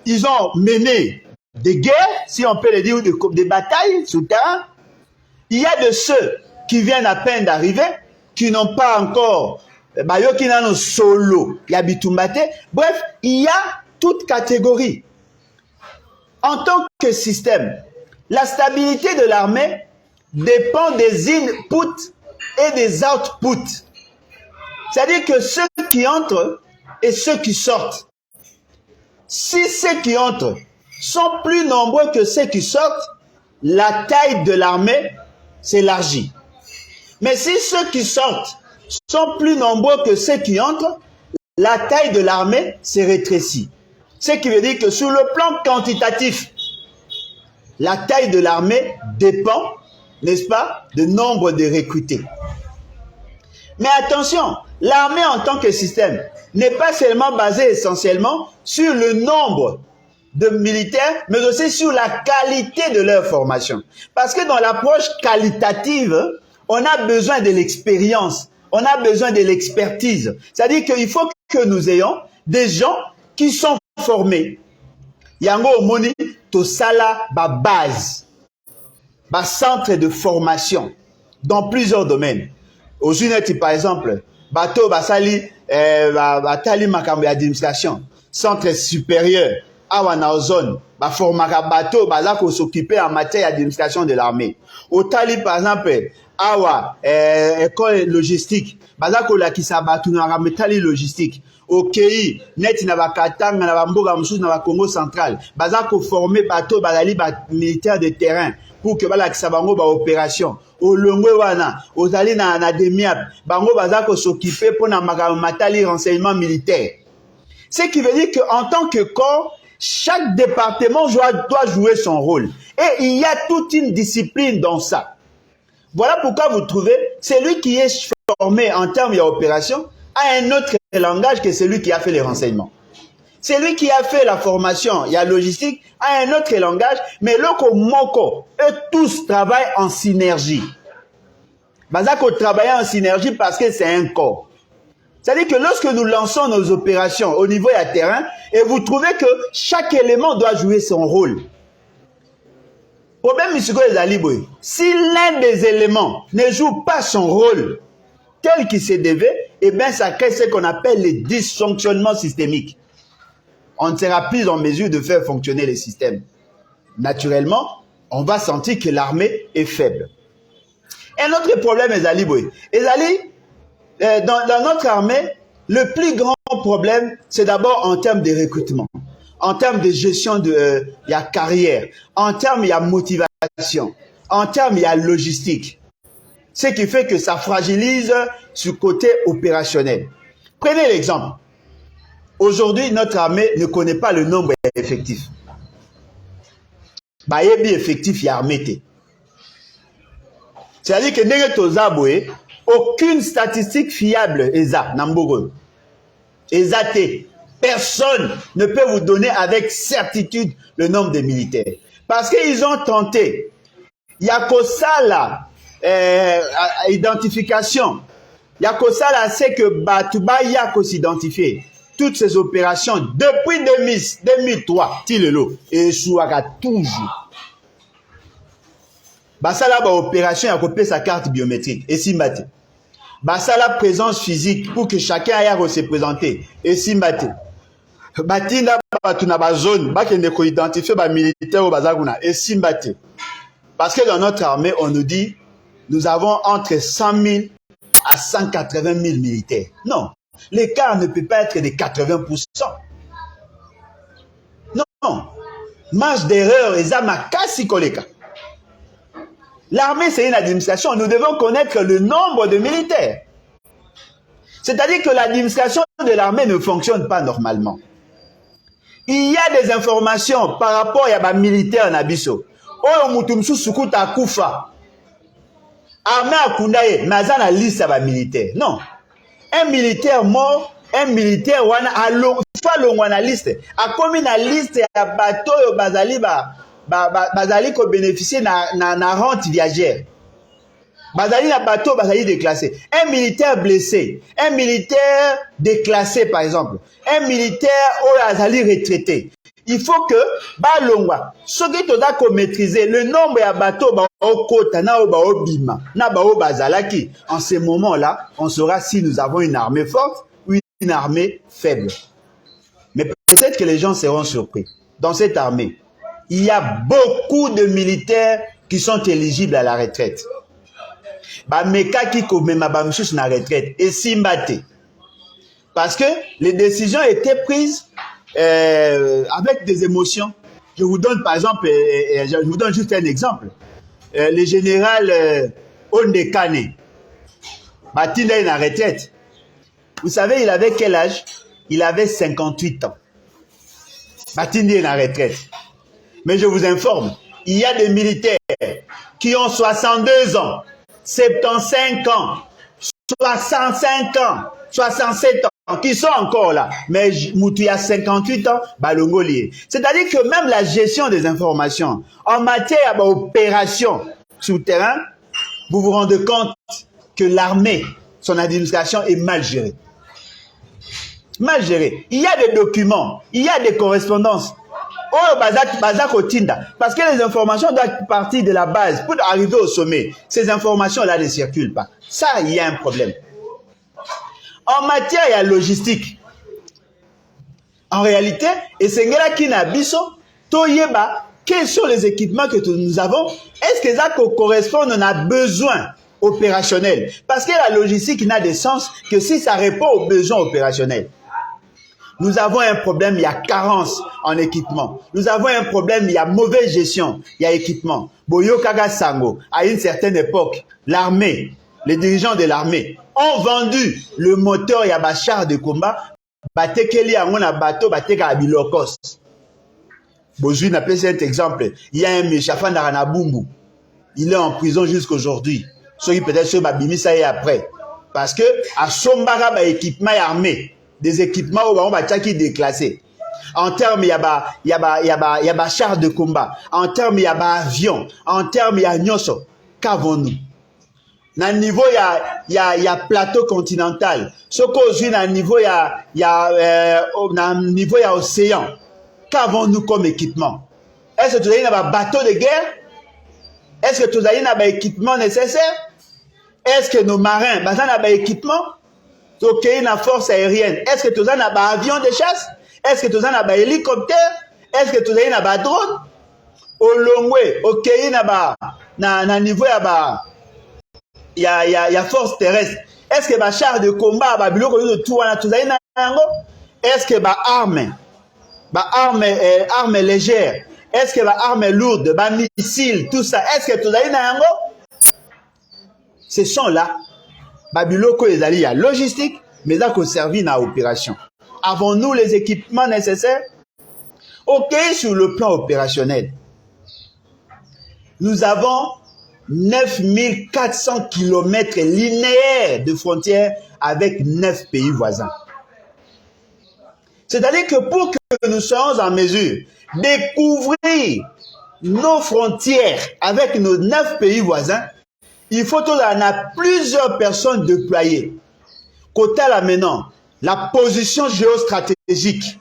Speaker 1: ils ont mené des guerres, si on peut le dire, des batailles sous terrain. Il y a de ceux qui viennent à peine d'arriver, qui n'ont pas encore bayoki nano solo ya bitumba te. Bref, il y a toute catégorie. En tant que système, la stabilité de l'armée dépend des inputs et des outputs. C'est-à-dire que ceux qui entrent et ceux qui sortent. Si ceux qui entrent sont plus nombreux que ceux qui sortent, la taille de l'armée s'élargit. Mais si ceux qui sortent sont plus nombreux que ceux qui entrent, la taille de l'armée se rétrécit. Ce qui veut dire que sur le plan quantitatif, la taille de l'armée dépend, n'est-ce pas, du nombre de recrutés. Mais attention, l'armée en tant que système n'est pas seulement basée essentiellement sur le nombre de militaires, mais aussi sur la qualité de leur formation. Parce que dans l'approche qualitative, on a besoin de l'expérience, on a besoin de l'expertise. C'est-à-dire qu'il faut que nous ayons des gens qui sont formés. Yango omoni to sala ba base, ba centre de formation dans plusieurs domaines. Aux Unis, par exemple, bateau basali batali makambo d'administration, centre supérieur, awa na zone, ba formaka bateau baza ko s'occuper en matière d'administration de l'armée. Au Tali par exemple, awa école logistique, baza ko lakisa batu na metali logistique. Au KI, net na bakatanga na bamboga mususu na ba Congo central, baza ko former bateau bazali ba militaire de terrain pour que balakisa bango ba opération. Au longwe wana, ozali na demiap, bango baza ko s'occuper pour na matali renseignement militaire. Ce qui veut dire qu'en tant que corps, chaque département doit jouer son rôle. Et il y a toute une discipline dans ça. Voilà pourquoi vous trouvez, celui qui est formé en termes d'opération a un autre langage que celui qui a fait les renseignements. Celui qui a fait la formation, il y a logistique, a un autre langage, mais loko moko, eux tous travaillent en synergie. Bazako travaille en synergie parce que c'est un corps. C'est-à-dire que lorsque nous lançons nos opérations au niveau du terrain, et vous trouvez que chaque élément doit jouer son rôle. Problème, si l'un des éléments ne joue pas son rôle tel qu'il se devait, eh bien, ça crée ce qu'on appelle les dysfonctionnements systémiques. On ne sera plus en mesure de faire fonctionner les systèmes. Naturellement, on va sentir que l'armée est faible. Un autre problème, Ezali, dans notre armée, le plus grand problème, c'est d'abord en termes de recrutement, en termes de gestion de la carrière, en termes de motivation, en termes de logistique. Ce qui fait que ça fragilise ce côté opérationnel. Prenez l'exemple. Aujourd'hui, notre armée ne connaît pas le nombre effectif. Bayebi effectif, il y a armée. C'est-à-dire que Nege Tozaboué, aucune statistique fiable ESA, Nambogo. ESA T. Personne ne peut vous donner avec certitude le nombre de militaires. Parce qu'ils ont tenté. Il y a que ça là, identification. Il y a que ça là, c'est que Batubaya qu'on s'identifier. Toutes ces opérations, depuis 2003, Tilelo, et Chouaga toujours. Basala ba opération a copié sa carte biométrique et Simbate. Basala présence physique pour que chacun aille se présenter et Simbate. Batinda batuna ba zone ba kende ko identifier ba militaire au bazaguna et Simbate. Parce que dans notre armée on nous dit nous avons entre 100 000 à 180 000 militaires. Non, l'écart ne peut pas être de 80%. Non, marge d'erreur et zamakasi koleka. L'armée, c'est une administration. Nous devons connaître le nombre de militaires. C'est-à-dire que l'administration de l'armée ne fonctionne pas normalement. Il y a des informations par rapport à des militaires en Abisso. Oh, Moutoumsou Sukuta Koufa. Armée à Koundaye, mais ça la liste à militaires. Non. Un militaire mort, un militaire wana a la liste. A comme une liste à bateau au Bazaliba. Bazali ko bénéficier na rente viagère. Bazali na bateau, bazali déclassé. Un militaire blessé, un militaire déclassé par exemple, un militaire bazali retraité. Il faut que balongwa, ce qui toda ko maîtriser le nombre ya bateau ba okota na ba obima na ba obazalaki. En ce moment-là, on saura si nous avons une armée forte ou une armée faible. Mais peut-être que les gens seront surpris. Dans cette armée, il y a beaucoup de militaires qui sont éligibles à la retraite. Ba meka ki komema ba msusu na retraite et simbate. Parce que les décisions étaient prises avec des émotions. Je vous donne par exemple, je vous donne juste un exemple. Le général Ondekane, Batinda est en retraite. Vous savez, il avait quel âge? Il avait 58 ans. Batinda est en retraite. Mais je vous informe, il y a des militaires qui ont 62 ans, 75 ans, 65 ans, 67 ans, qui sont encore là. Mais Moutou, il y a 58 ans, balongo lié. C'est-à-dire que même la gestion des informations, en matière d'opération sur le terrain, vous vous rendez compte que l'armée, son administration est mal gérée. Mal gérée. Il y a des documents, il y a des correspondances. Oh, parce que les informations doivent partir de la base pour arriver au sommet. Ces informations-là ne circulent pas. Ça, il y a un problème. En matière, il y a logistique. En réalité, et c'est là qui n'a biso, toyeba, quels sont les équipements que nous avons? Est-ce que ça correspond, on a besoin opérationnel? Parce que la logistique n'a de sens que si ça répond aux besoins opérationnels. Nous avons un problème, il y a carence en équipement. Nous avons un problème, il y a mauvaise gestion, il y a équipement. Boyo Kaga Sango, à une certaine époque, l'armée, les dirigeants de l'armée ont vendu le moteur, il y a char de combat, batekeli a un bateau, bateka a bilokos. Bozui n'a pas cet exemple. Il y a un Méchafan Daranabumbu. Il est en prison jusqu'aujourd'hui. Soit peut-être sur Babimi, ça y est après. Parce que à Sombara, équipement armé. Des équipements où on va déclasser. En termes, il y a char de combat. En termes, il y a avion. En termes, il y a nyoso. Qu'avons-nous? Dans le niveau, il y a plateau continental. Ce qu'aujourd'hui, dans le niveau, il y a océan. Qu'avons-nous comme équipement? Est-ce que tu as un bateau de guerre? Est-ce que tu as un équipement nécessaire? Est-ce que nos marins, ont un équipement? Ok, la force aérienne. Est-ce que tu as un avion de chasse? Est-ce que tu as un hélicoptère? Est-ce que tu as un drone? Au long way, ok, na niveau il y a force terrestre. Est-ce que ba char de combat ba biloko de tout wana tu as un est-ce que ba arme légère? Est-ce que ba arme lourde, ba missile, tout ça? Est-ce que tu as un ce sont là Babiloko les alliés à logistique, mais là qu'on servit à opération. Avons-nous les équipements nécessaires? Ok, sur le plan opérationnel. Nous avons 9400 km linéaires de frontières avec 9 pays voisins. C'est-à-dire que pour que nous soyons en mesure de découvrir nos frontières avec nos 9 pays voisins, il faut qu'on a plusieurs personnes déployées. Côté là maintenant, la position géostratégique,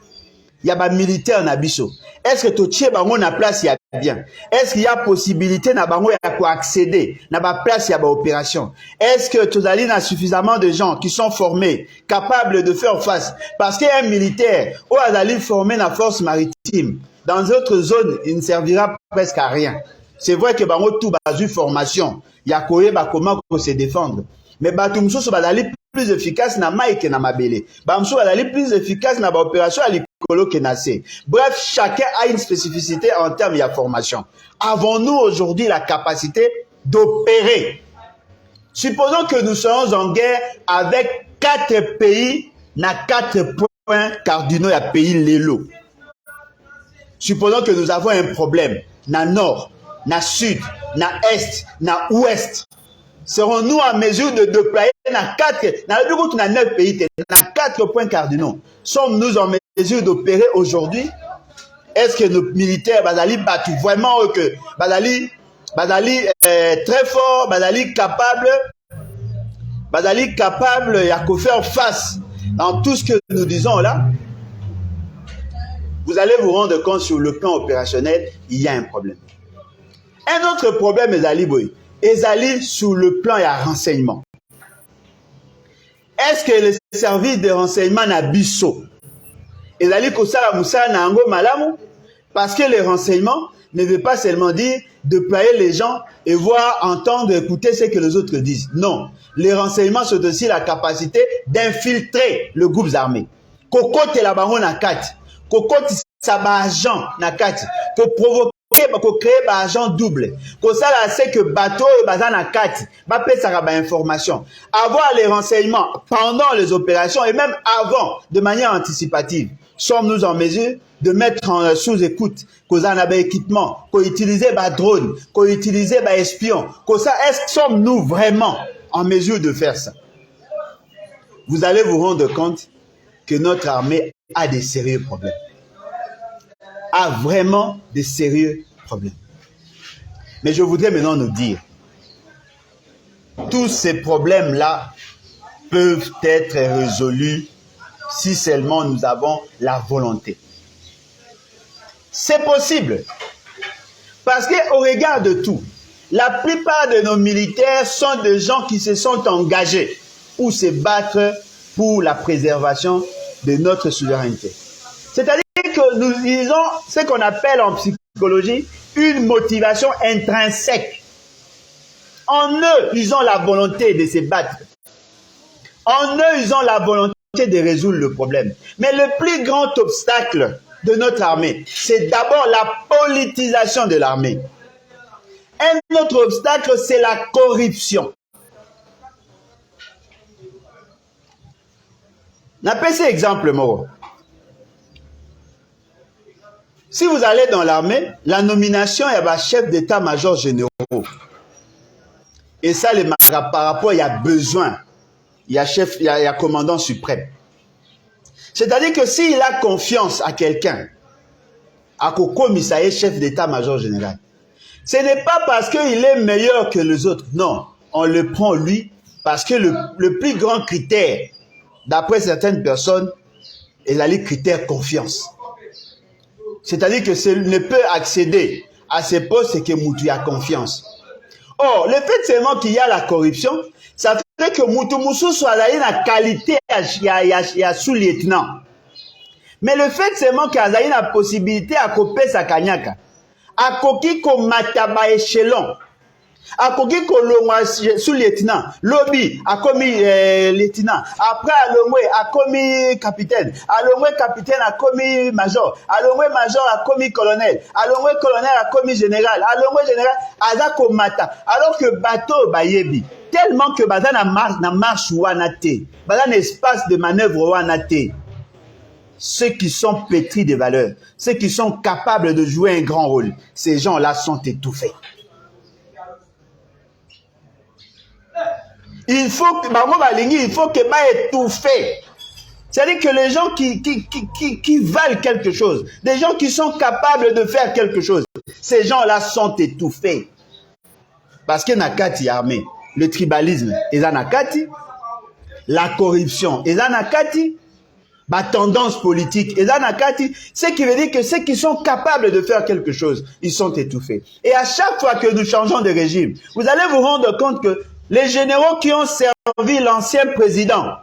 Speaker 1: il y a des militaires en abisso. Est-ce que tu tiens na place il y a bien? Est-ce qu'il y a possibilité na bango ya ko accéder na ba place il y a ba opération? Est-ce que tu as suffisamment de gens qui sont formés, capables de faire face? Parce qu'un militaire ou azali formé na force maritime, dans d'autres zones, il ne servira presque à rien. C'est vrai que bango tout basu formation, il y a comment se défendre. Mais batumso so bazali plus efficace na mai que na mabele. Bamso bazali plus efficace na ba opération à l'icolo que na se. Bref, chacun a une spécificité en termes de formation. Avons-nous aujourd'hui la capacité d'opérer? Supposons que nous soyons en guerre avec 4 pays, na 4 points cardinaux à pays lélo. Supposons que nous avons un problème na nord, na sud, na est, na ouest. Serons-nous en mesure de déployer na 4, na 9 pays, na 4 points cardinaux? Sommes-nous en mesure d'opérer aujourd'hui? Est-ce que nos militaires bazali battu vraiment que bazali très fort, bazali capable à faire face dans tout ce que nous disons là? Vous allez vous rendre compte sur le plan opérationnel, il y a un problème. Un autre problème est sur le plan et à renseignement. Est-ce que le service de renseignement n'a biso? Ezali kosala musala na ango malamu? Parce que les renseignements ne veut pas seulement dire déployer les gens et voir, entendre, écouter ce que les autres disent. Non. Les renseignements sont aussi la capacité d'infiltrer le groupe armé. Kokote la bango na kati. Kokote sa ba agent na kati. Ko provoquer, ko créer ba agent double. Ko sala c'est que bateau et bazan na kati. Ba pesa ba information. Avoir les renseignements pendant les opérations et même avant, de manière anticipative. Sommes-nous en mesure de mettre sous écoute, qu'on a un équipement, qu'on utilise des drones, qu'on utilise des espions, est-ce que sommes-nous vraiment en mesure de faire ça? Vous allez vous rendre compte que notre armée a des sérieux problèmes. A vraiment des sérieux problèmes. Mais je voudrais maintenant nous dire, tous ces problèmes-là peuvent être résolus si seulement nous avons la volonté. C'est possible. Parce qu'au regard de tout, la plupart de nos militaires sont des gens qui se sont engagés pour se battre pour la préservation de notre souveraineté. C'est-à-dire que nous disons ce qu'on appelle en psychologie une motivation intrinsèque. En eux, ils ont la volonté de se battre. En eux, ils ont la volonté de résoudre le problème. Mais le plus grand obstacle de notre armée, c'est d'abord la politisation de l'armée. Un autre obstacle, c'est la corruption. N'appelez cet exemple, Moro. Si vous allez dans l'armée, la nomination est à chef d'état-major généraux. Et ça, par rapport, il y a besoin. Il y a commandant suprême. C'est-à-dire que s'il a confiance à quelqu'un, à commissariat chef d'état-major général, ce n'est pas parce qu'il est meilleur que les autres. Non, on le prend lui parce que le plus grand critère, d'après certaines personnes, est le critère confiance. C'est-à-dire que ne peut accéder à ces postes que Moutou a confiance. Or, le fait seulement qu'il y a la corruption, ça fait que Moutou Moussou soit là la qualité à sous-lieutenant. Mais le fait seulement qu'il y a la possibilité à couper sa kanyaka, à koki ko mataba échelon, à koki ko longwa sous-lieutenant, lobby a commis lieutenant, après à longwe a commis capitaine, à longwe capitaine a commis major, à longwe major a commis colonel, à longwe colonel a commis général, à longwe général a zako mata, alors que bateau bayebi, tellement que baza na marche wanate, baza na espace de manœuvre wanate. Ceux qui sont pétris de valeur, ceux qui sont capables de jouer un grand rôle, ces gens-là sont étouffés. Il faut que étouffé. C'est-à-dire que les gens qui valent quelque chose, des gens qui sont capables de faire quelque chose, ces gens-là sont étouffés. Parce que Nakati armée, le tribalisme est Nakati, la corruption est Nakati, la tendance politique est Nakati, ce qui veut dire que ceux qui sont capables de faire quelque chose, ils sont étouffés. Et à chaque fois que nous changeons de régime, vous allez vous rendre compte que les généraux qui ont servi l'ancien président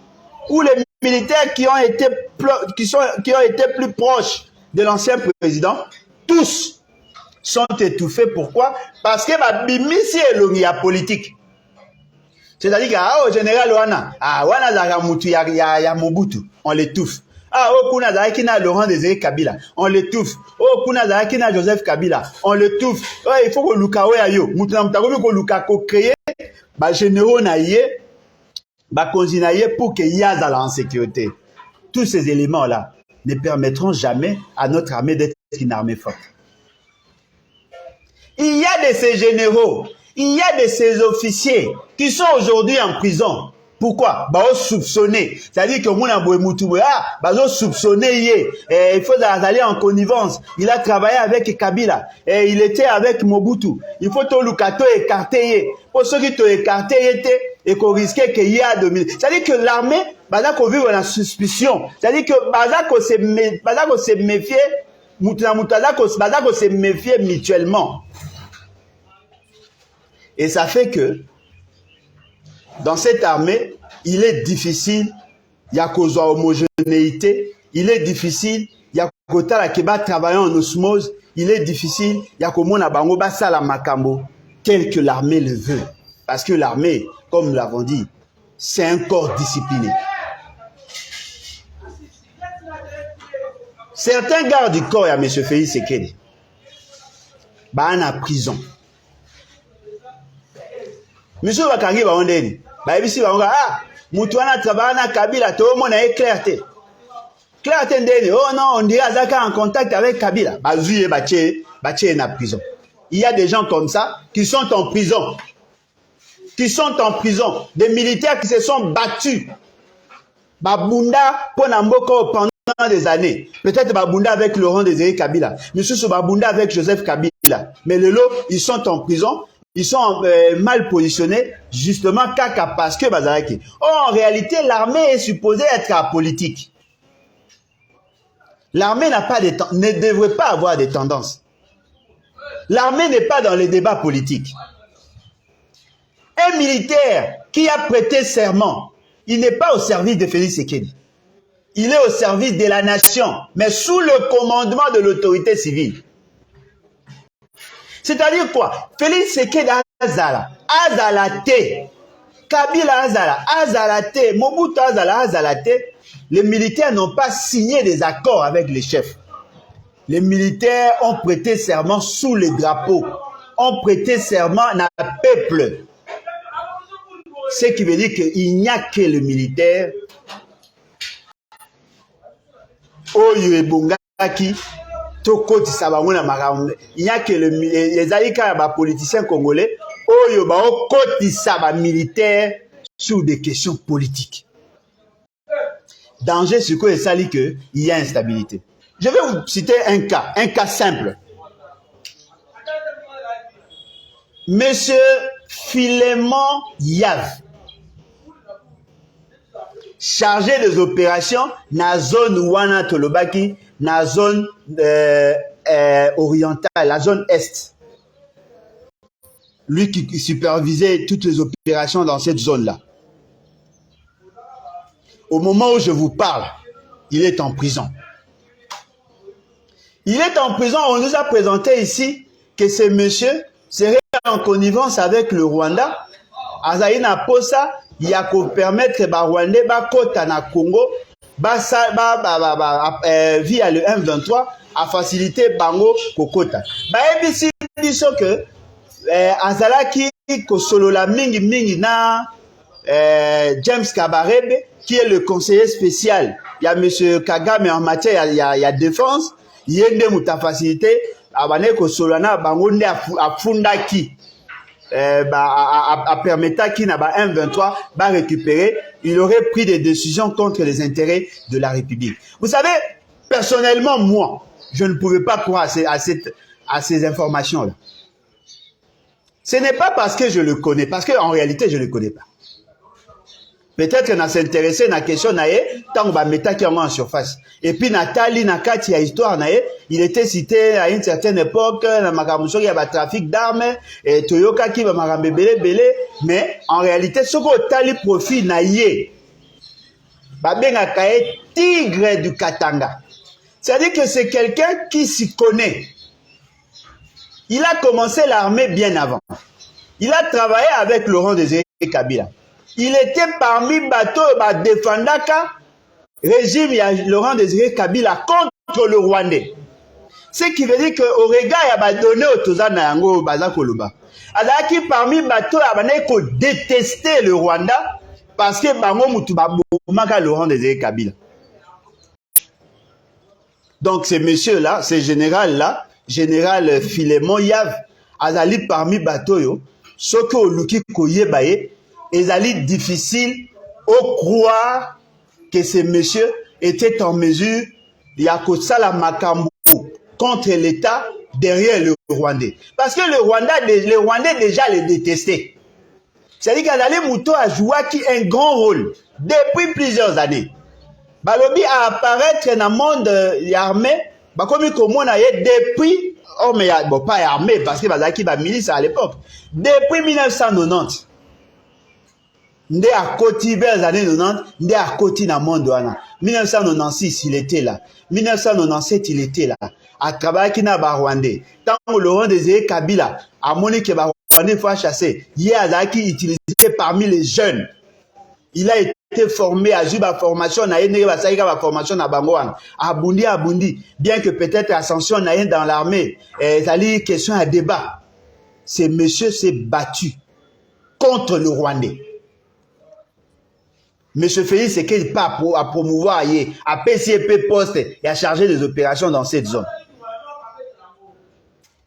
Speaker 1: ou les militaires qui ont été plus proches de l'ancien président, tous sont étouffés. Pourquoi? Parce que la bimisi est la politique. C'est-à-dire que au général wana la mutu ya Mobutu, on l'étouffe. Au kuna za kina Laurent Désiré Kabila, on l'étouffe. Au kuna za kina Joseph Kabila, on l'étouffe. Il faut que luka we ayo, mutu na mutakomi ko luka ko créer ba généraux na yé, ba konzi na yé pour que yazala en sécurité. Tous ces éléments-là ne permettront jamais à notre armée d'être une armée forte. Il y a de ces généraux, il y a de ces officiers qui sont aujourd'hui en prison. Pourquoi? Bah, soupçonner. C'est-à-dire que mon aboué Moutoué, soupçonner, il faut aller en connivence. Il a travaillé avec Kabila, et il était avec Mobutu. Il faut tout le cato écarter. Pour ceux qui t'ont écarté, et qu'on risquait qu'il y a 2000. C'est-à-dire que l'armée, bah, qu'on vit la suspicion. C'est-à-dire que, bah, qu'on se méfier, Moutoué, qu'on se méfier mutuellement. Et ça fait que dans cette armée, il est difficile, il y a cause homogénéité, il est difficile, il y a kotala qui va travailler en osmose, il est difficile, il y a comme on a bango basa la makambo, tel que l'armée le veut. Parce que l'armée, comme nous l'avons dit, c'est un corps discipliné. Certains gardes du corps, il y a M. Félix Sekedi, en prison. Monsieur Bakangi, Moutouana Trabana Kabila, tout le monde est clarté. Clarté ndeni, oh non, on dirait Azaka en contact avec Kabila. Bazouye Baché en prison. Il y a des gens comme ça qui sont en prison. Qui sont en prison. Des militaires qui se sont battus. Babunda Ponamboko pendant des années. Peut-être Babunda avec Laurent Désiré Kabila. Monsieur Babunda avec Joseph Kabila. Mais le lot, ils sont en prison. Ils sont mal positionnés, justement, kaka parce que Bazaraki. Oh, en réalité, l'armée est supposée être apolitique. L'armée ne devrait pas avoir des tendances. L'armée n'est pas dans les débats politiques. Un militaire qui a prêté serment, il n'est pas au service de Félix Sekedi. Il est au service de la nation, mais sous le commandement de l'autorité civile. C'est-à-dire quoi? Félix Sekedi Azala, Azalate, Kabila Azala, Azalate, Mobutu Azala, Azalate. Les militaires n'ont pas signé des accords avec les chefs. Les militaires ont prêté serment sous les drapeaux, ont prêté serment à un peuple. Ce qui veut dire qu'il n'y a que le militaire. Oyo ebongaki. Il n'y a que les alika politiciens congolais militaires sur des questions politiques. Danger, c'est que ça dit qu'il y a instabilité. Je vais vous citer un cas simple. Monsieur Philémon Yav, chargé des opérations dans la zone Wana Tolobaki, dans la zone orientale, la zone Est. Lui qui supervisait toutes les opérations dans cette zone-là. Au moment où je vous parle, il est en prison. Il est en prison, on nous a présenté ici que ce monsieur serait en connivence avec le Rwanda. Azaïna Posa, il y a qu'à permettre aux Rwandais de na Congo, via le M23, à faciliter Bango Kokota. ABC dit que Azalaki Kosolola Mingi na James Kabarebe, qui est le conseiller spécial. Il y a M. Kagame en matière, il y a défense. Il y a une facilité. Abane Kosolana Bangonde a Fundaki. À permettre qu'il n'a pas M23 va récupérer, il aurait pris des décisions contre les intérêts de la République. Vous savez, personnellement, moi, je ne pouvais pas croire à ces informations-là. Ce n'est pas parce que je le connais, parce qu'en réalité, je ne le connais pas. Peut-être qu'on a s'intéressé à la question, tant qu'on va mettre en surface. Et puis, Nathalie, Nakati, a histoire, il était cité à une certaine époque, dans Makamusho, il y avait trafic d'armes, et Toyoka qui va m'arambe belé, mais en réalité, ce qu'on tali profit naïe, Babenga Kaye, tigre du Katanga. C'est-à-dire que c'est quelqu'un qui s'y connaît. Il a commencé l'armée bien avant. Il a travaillé avec Laurent Désiré Kabila. Il était parmi bateaux défendaka régime Laurent Désiré Kabila contre le Rwandais. Ce qui veut dire qu'au regard il a donné au Tozana Yango Baza Koloba. Alors qui parmi bateaux a détesté le Rwanda parce que Bango Mutuba Bomaka Laurent Désiré Kabila. Donc ces messieurs-là, ces généraux-là, général Philémon Yav, azali parmi bateaux, ce que Luki Koyebaye, est difficile au croire que ces messieurs étaient en mesure de makambo contre l'État derrière le Rwandais. Parce que le Rwandais déjà les détestaient. C'est-à-dire qu'Azali Mouto a joué un grand rôle depuis plusieurs années. Balobi a apparaître dans le monde armé, comme depuis oh mais bon, pas armé, parce que Bazaki va milice à l'époque. Depuis 1990, Ndé à côté vers les années 90, Ndé à côté dans le monde. 1996, il était là. 1997, il était là. À travailler qui n'a pas Rwandais. Tant que Laurent Désiré Kabila a montré que Rwandais faut chasser. Il y a Azaki utilisé parmi les jeunes. Il a été formé à Juba formation, na yé ba formation na Bangouan. Abundi. Bien que peut-être ascension na yé dans l'armée, ça dit question à débat. Ce monsieur s'est battu contre le Rwandais. Monsieur Félix, c'est qu'il pas à promouvoir, à PCP poste et à charger des opérations dans cette zone.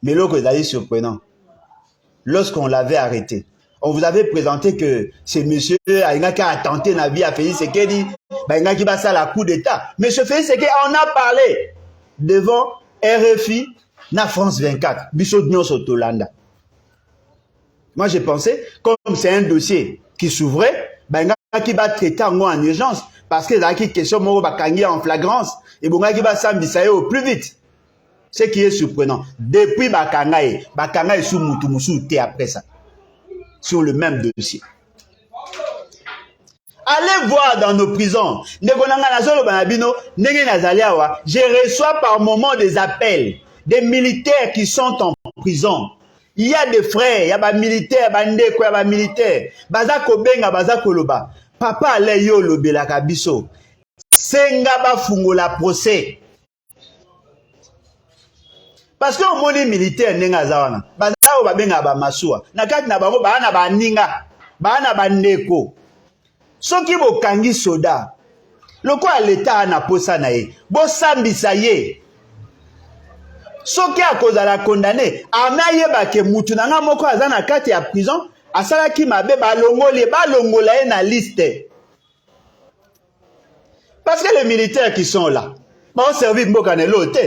Speaker 1: Mais l'autre est surprenant. Lorsqu'on l'avait arrêté, on vous avait présenté que ce monsieur a tenté la vie à Félix Sekedi, qui va ça la coup d'État. Monsieur Félix Sekedi, on a parlé devant RFI, na France 24, Bissot Nyon Sotolanda. Moi, j'ai pensé, comme c'est un dossier qui s'ouvrait, qui va traiter en urgence, parce que la question en flagrance, et qui va s'ambissailler au plus vite. Ce qui est surprenant. Depuis Bakangaye est sous Moutoumousou, après ça. Sur le même dossier. Allez voir dans nos prisons. Je reçois par moment des appels des militaires qui sont en prison. Il y a des frères, il y a des militaires, il y a des militaires. Bazako benga, bazako loba. Papa allait yo lobela kabiso. Senga ba fungo la procès. Parce que au monde militaire nenga zawana. Bazako ba benga ba masua. Na kati na bango ba na ba ninga, ba na ba ndeko. Soki bo kangi soda. Loko a l'état na posa na ye. Bo sambisa ye. Soki a cause à la condamné, amaye ba ke mutu nanga moko azana kati ya prison, asala ki mabe ba longola na liste. Parce que les militaires qui sont là, ont servi mboka ne lote.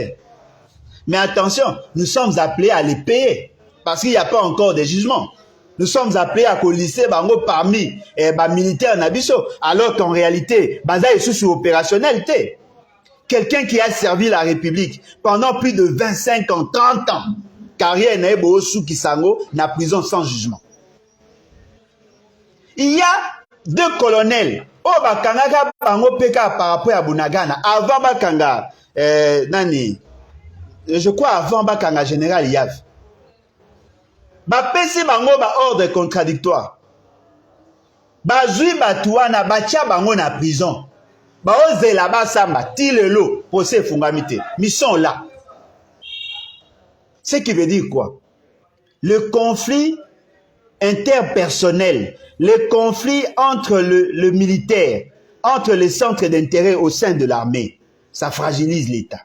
Speaker 1: Mais attention, nous sommes appelés à les payer parce qu'il n'y a pas encore de jugement. Nous sommes appelés à colisser bango parmi militaires nabiso, alors qu'en réalité, baza est sous opérationnalité. Quelqu'un qui a servi la République pendant plus de 25 ans, 30 ans, carrière n'a pas sous Kisango, na prison sans jugement. Il y a deux colonels. Oh, bakanga bango peka par rapport à Bunagana. Avant bakanga, nani, je crois avant bakanga général Yav. Ba pesi bango ba ordre contradictoire. Ba zui batuana batia bango na prison. Ba oze la ba samba ti lelo procès fungamité. Ils sont là. Ce qui veut dire quoi? Le conflit interpersonnel, le conflit entre le militaire, entre les centres d'intérêt au sein de l'armée, ça fragilise l'État.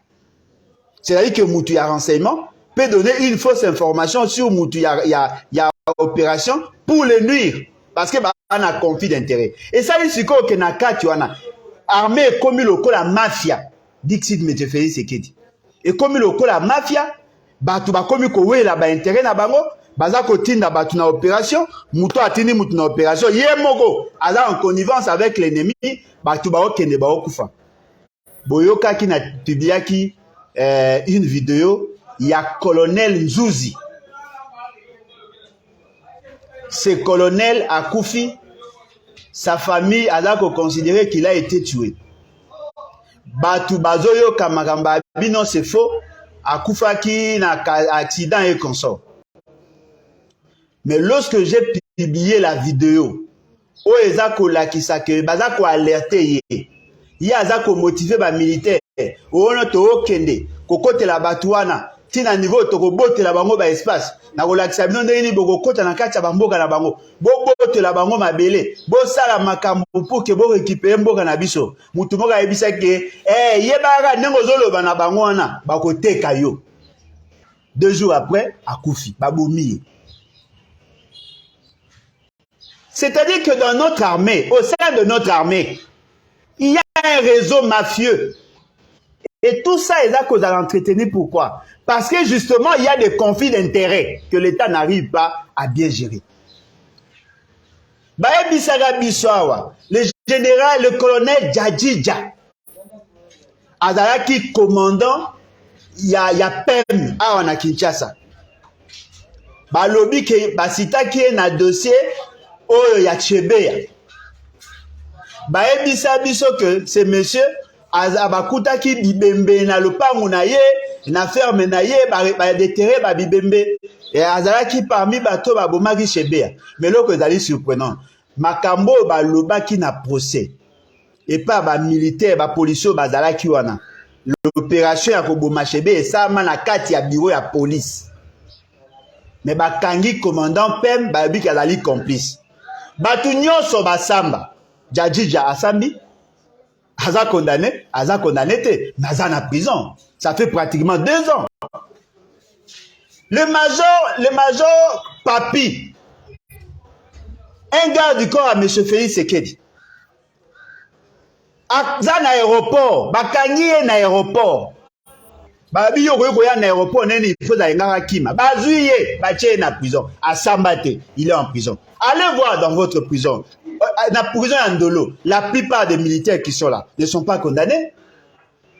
Speaker 1: C'est-à-dire que Moutou renseignement peut donner une fausse information sur Moutou y a opération pour le nuire. Parce que on a conflit d'intérêt. Et ça, c'est quoi que Naka, tu en as. Armée comme le la mafia. Dixit me Félix Sekedi. Et comme le la mafia, batu ba komi ko we la ba intérêt na bango, baza ko tinda batu na opération, muto atini mutu na opération, ye mogo, aza en connivence avec l'ennemi, batu ba okende ba okufa. Boyoka ki na publiaki une vidéo, il y a colonel Nzouzi. Ce colonel Akoufi, sa famille a considéré qu'il a été tué. Batu bazoyo kamakamba bino c'est faux. Akoufa qui n'a accident et consort. Mais lorsque j'ai publié la vidéo, o ezako la kisake bazako alerté ye. Ya azako motivé ba militaire. O no to kende kokote la batuana. Tina niveau toko bote la bango ba espace. Na kolakisa bino ndeni boko kota na kati ya bamboka na bango. Bo bote la bango mabele. Bo sala makambo pour que bo récupérer mboka na biso. Mutu moka yebisa ke yebaka nengo zoloba na bango wana bako teka yo. 2 jours après, Akoufi, baboumi. C'est-à-dire que dans notre armée, au sein de notre armée, il y a un réseau mafieux. Et tout ça, ils ont à l'entretenir. Pourquoi? Parce que justement, il y a des conflits d'intérêts que l'État n'arrive pas à bien gérer. Le général, le colonel Djadjidja, Azaraki, commandant, ya PEM awa na Kinshasa. Balobi ke basitaki na dossier oyo ya Chebeya. Baebisa biso que ce monsieur abakutaki bibembe na lopango na ye na ferme na ye ba déterrer ba bibembe et azalaki parmi bato babomaki Chebeya. Mais loko ezali surprenant. Makambo balobaki na procès et pas ba militaire ba policier bazalaki wana. L'opération ya koboma Chebeya esama na kati ya bureau ya police. Mais bakangi commandant PEM babi azali complice. Batu nyonso basamba. Djadjidja Assambi, Aza condamné te, Naza na prison. Ça fait pratiquement 2 ans. Le major Papi, un garde du corps à M. Félix Sekedi. Aza na aéroport, bakangi na aéroport. Babi yo koya na aéroport neni il faut za ngara kima. Bazuye, batie na prison. Asambate, il est en prison. Allez voir dans votre prison. Dans la prison Andolo, la plupart des militaires qui sont là ne sont pas condamnés.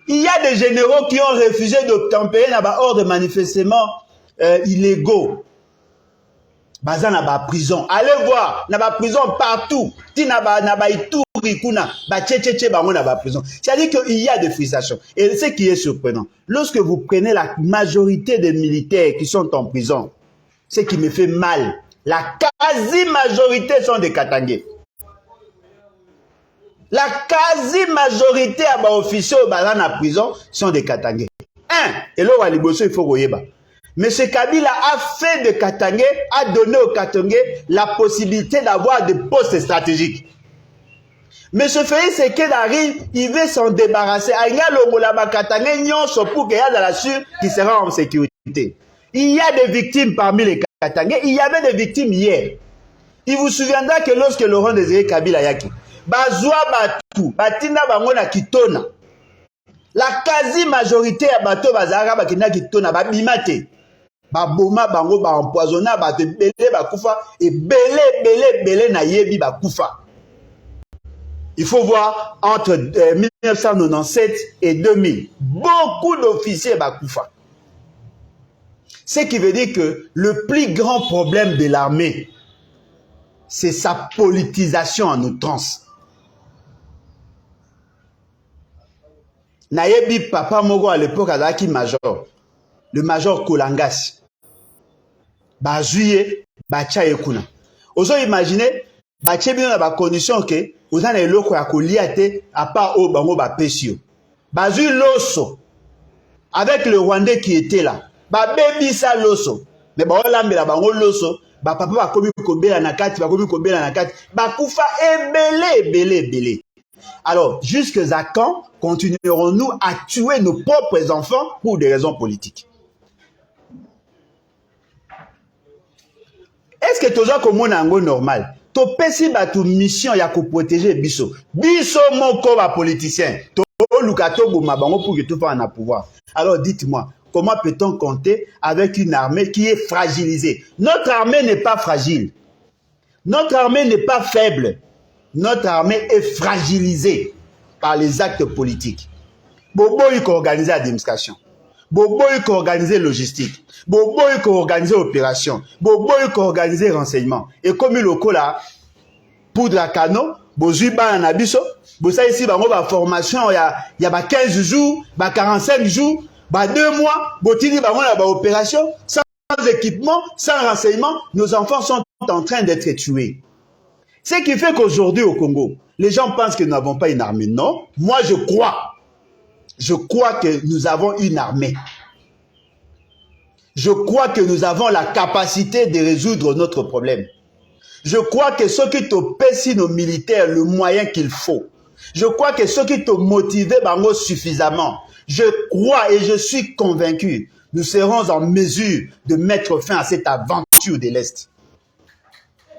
Speaker 1: Il y a des généraux qui ont refusé d'obtempérer dans ordre manifestement illégaux. Bazan na ba prison. Allez voir, na ba prison partout. Ti na ba ituri kuna, ba tchétché bango na ba prison. C'est-à-dire qu'il y a des frustrations. Et ce qui est surprenant, lorsque vous prenez la majorité des militaires qui sont en prison, ce qui me fait mal, la quasi-majorité sont des Katangais. La quasi-majorité à bas officiers au bazan à prison sont des Katangais. Et là, il faut goyeba. M. Kabila a fait de Katangais, a donné aux Katangais la possibilité d'avoir des postes stratégiques. M. Félix Sekedi arrive, il veut s'en débarrasser. Il y a le Katangais pour qu'il y ait la sûr qui sera en sécurité. Il y a des victimes parmi les Katangais. Il y avait des victimes hier. Il vous souviendra que lorsque Laurent Désiré Kabila yaki, bazwa batu, batina bango na kitona. La quasi-majorité ya bato bazara bakina kitona, babimate. Baboma bango ba empoisonna, bate belé bakufa, et belé na yebi bakufa. Il faut voir entre 1997 et 2000, beaucoup d'officiers bakufa. Ce qui veut dire que le plus grand problème de l'armée, c'est sa politisation en outrance. Nayebi papa Mogo à l'époque azaki major, le major Kolangas. Ba juillet, ba tchaye kuna. Ozo imaginer, ba tchebi na ba condition que oza na eloko ya koliate à part au bango ba pesio. Ba zui loso avec le Rwandais qui était là. Ba bebi sa loso. Mais ba olambela bango loso. Ba papa ba komi kobela na kati, ba komi kobela na kati, ba kufa ebele. Alors, jusqu'à quand continuerons-nous à tuer nos propres enfants pour des raisons politiques? Est-ce que tu as comme un normal? Tu pesi batu mission ya ko protéger biso. Biso moko ba politicien. To lukato boma bango pour que tout soit en pouvoir. Alors dites-moi, comment peut-on compter avec une armée qui est fragilisée? Notre armée n'est pas fragile. Notre armée n'est pas faible. Notre armée est fragilisée par les actes politiques. Bobo il faut organiser l'administration. Bobo il faut organiser logistique. Bobo il faut organiser opération. Bobo il faut organiser renseignement. Et comme il est là, poudre à canon, bozu ba na biso, bosa ici bango ba formation il y a 15 jours, 45 jours, 2 mois, botini bango na ba opération sans équipement, sans renseignement, nos enfants sont en train d'être tués. Ce qui fait qu'aujourd'hui au Congo, les gens pensent que nous n'avons pas une armée. Non, moi je crois que nous avons une armée. Je crois que nous avons la capacité de résoudre notre problème. Je crois que ceux qui te pèsent nos militaires le moyen qu'il faut. Je crois que ceux qui te motivent suffisamment. Je crois et je suis convaincu, nous serons en mesure de mettre fin à cette aventure de l'Est.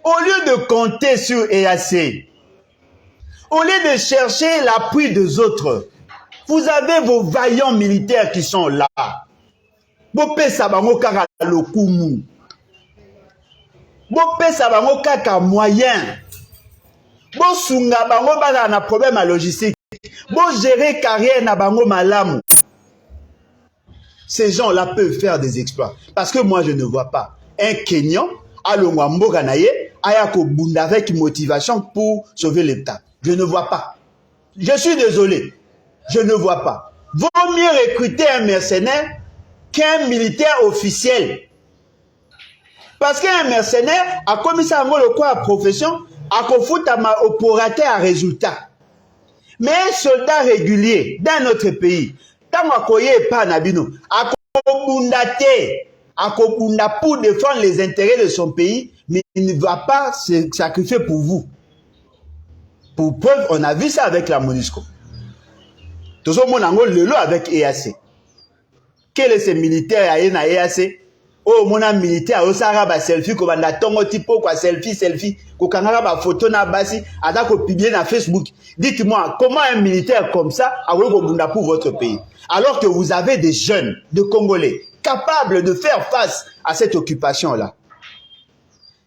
Speaker 1: Au lieu de compter sur EAC, au lieu de chercher l'appui des autres, vous avez vos vaillants militaires qui sont là. Bopé sabango kaka lokumu. Bopé sabango kaka moyen. Bo sunga bango bana na problème à logistique. Bo gérer carrière na bango malamu. Ces gens-là peuvent faire des exploits. Parce que moi, je ne vois pas un Kenyan à l'Ongwamboganaye ayako bunda avec motivation pour sauver l'État. Je ne vois pas. Je suis désolé. Je ne vois pas. Vaut mieux recruter un mercenaire qu'un militaire officiel. Parce qu'un mercenaire a commis ça le quoi à profession, a confouté au poraté à résultat. Mais un soldat régulier dans notre pays, tant qu'on pas nabino, a Akobunda pour défendre les intérêts de son pays, mais il ne va pas se sacrifier pour vous. Pour preuve, on a vu ça avec la MONUSCO. Tout ce monde a le lot avec EAC. Quel est ce militaire à EAC? Oh, mon militaire, au Saraba selfie, comme on a tongo tipo, quoi, selfie, qu'on a photo na basi, à publier na Facebook. Dites-moi, comment un militaire comme ça a Kobunda pour votre pays? Alors que vous avez des jeunes, de Congolais, capables de faire face à cette occupation-là.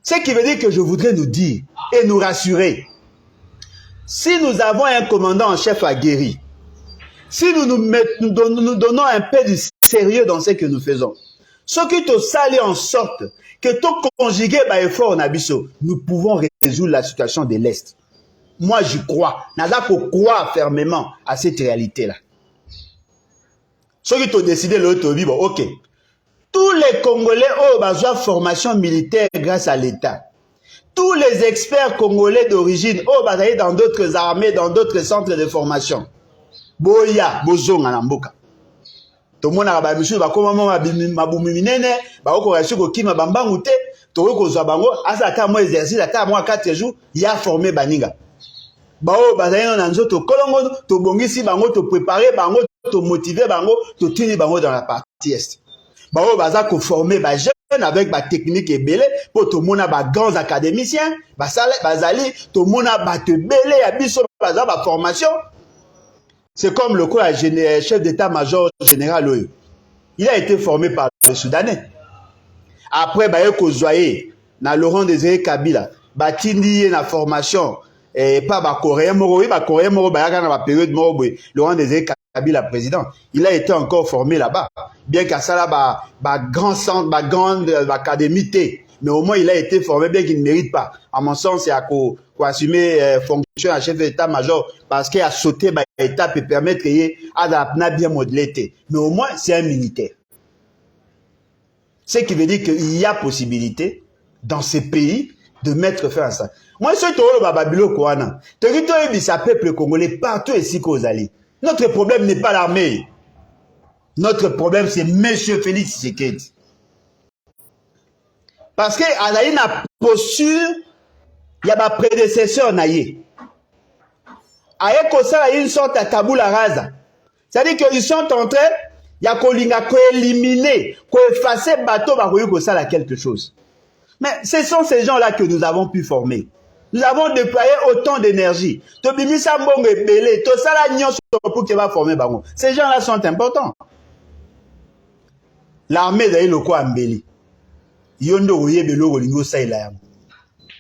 Speaker 1: Ce qui veut dire que je voudrais nous dire et nous rassurer. Si nous avons un commandant en chef aguerri, si nous donnons un peu de sérieux dans ce que nous faisons, ce qui te salue en sorte que tout conjugué par effort en abisso, nous pouvons résoudre la situation de l'Est. Moi, j'y crois. Nada pour croire fermement à cette réalité-là. Ce qui te décidé l'autre, bon, ok. Tous les Congolais ont besoin de formation militaire grâce à l'État. Tous les experts congolais d'origine ont besoin dans d'autres armées, dans d'autres centres de formation. Boya, bozonga na mboka. Tout le monde a dit que comment mabouminene, baokorashi ko kima bambangu te, to ko zwa bango, asa ta mo exercice ata mo 4 jours, il a formé baninga. Bao bazaino na nzoto kolongo to bongisi bango to préparer bango to motiver bango to tini bango dans la partie est. Bao baza ko former ba jeune avec ba technique et belé pour to mona ba grands académiciens, bazali to mona ba te belé ya biso baza ba formation. C'est comme le chef d'état-major général Oyo. Il a été formé par le Soudanais. Après, il y a Laurent Désiré Kabila, il y a formation, et pas le Coréen Moro, il y a la période Moro, Laurent Désiré Kabila, président. Il a été encore formé là-bas. Bien qu'à ça, grand centre, grande académie, mais au moins il a été formé, bien qu'il ne mérite pas. À mon sens, c'est à assumer fonction à chef d'état-major parce qu'il a sauté l'étape et permettre à bien modeler. Mais au moins, c'est un militaire. Ce qui veut dire qu'il y a possibilité dans ces pays de mettre fin à ça. Moi, je suis au Babylone, territoire du peuple congolais partout ici qu'aux alliés. Notre problème n'est pas l'armée. Notre problème, c'est M. Félix Tshisekedi. Parce que à la posture, il y a ma prédécesseur naïe. Aïe ça une sorte de tabula rasa. C'est-à-dire qu'ils sont en train, il y a qu'on éliminer, qu'on effacer bateau, qu'on ça quelque chose. Mais ce sont ces gens-là que nous avons pu former. Nous avons déployé autant d'énergie. Ces gens-là sont importants. L'armée d'ailleurs le quoi Mbeli. Yondo oye belo olingo saila yango.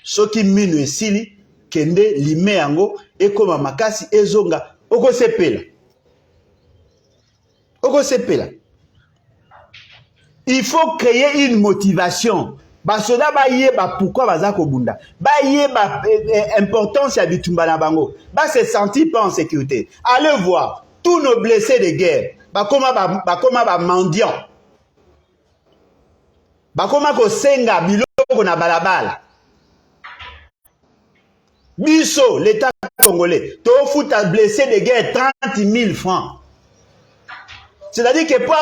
Speaker 1: Soki mino esili kende lime yango ekoma makasi ezonga oko sepela. Il faut créer une motivation. Basoda ba yeba pourquoi baza ko bunda. Ba yeba importance ya bitumba na bango. Ba se sentir pas en sécurité. Allez voir tous nos blessés de guerre. Ba koma mendiant. Bakoma ko senga biloko na balabala. Biso, l'État congolais, to fouta blessé de guerre 30 000 francs. C'est-à-dire que pour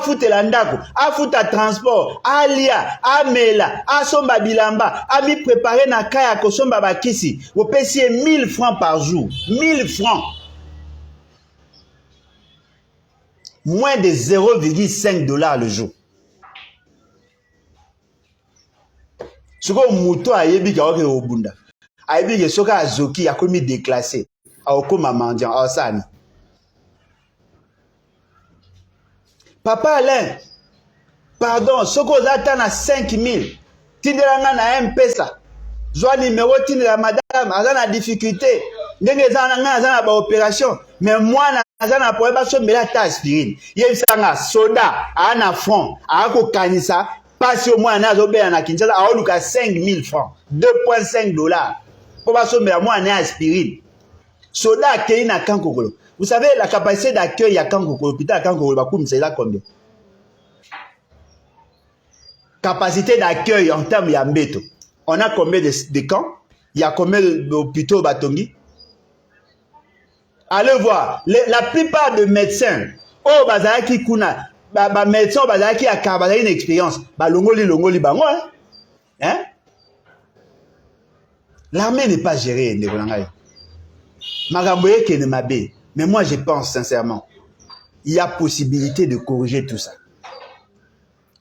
Speaker 1: foutre l'andako, à foutre transport, à lia, à mela, à somba bilamba, à mi préparer na kaya ko somba bakisi, vous payez 1000 francs par jour. 1000 francs. Moins de 0,5 $ le jour. Ce que Mouto a yebi ki aoke obunda. A yebi ki soka azoki a komi déclassé. A okoma mendiant. A osani. Papa Alain, pardon, soko zata na 5000. Tindelanga na M-Pesa. Zwa numéro tindela madame, aza na difficulté. Ndenge zana nga zana ba opération. Mais moi na azana pour baso mela ta aspirine yebisanga soda ana front ako kanisa passe au moins nazo be na Kinshasa a oluka 5000 francs 2.5 dollars pour baso mela moi na aspirine soda akei na Kankokolo. Vous savez la capacité d'accueil à Kankokolo, l'hôpital à Kankokolo c'est là combien? Capacité d'accueil en termes de mbeto. On a combien de camps? Il y a combien d'hôpitaux Batongi? Allez voir, la plupart des médecins, oh bazaki kuna, médecin bazaki a kabala une expérience, longoli bango, hein? L'armée n'est pas gérée, Ndekolangay. Magamboye kene mabe, mais moi je pense sincèrement, il y a possibilité de corriger tout ça.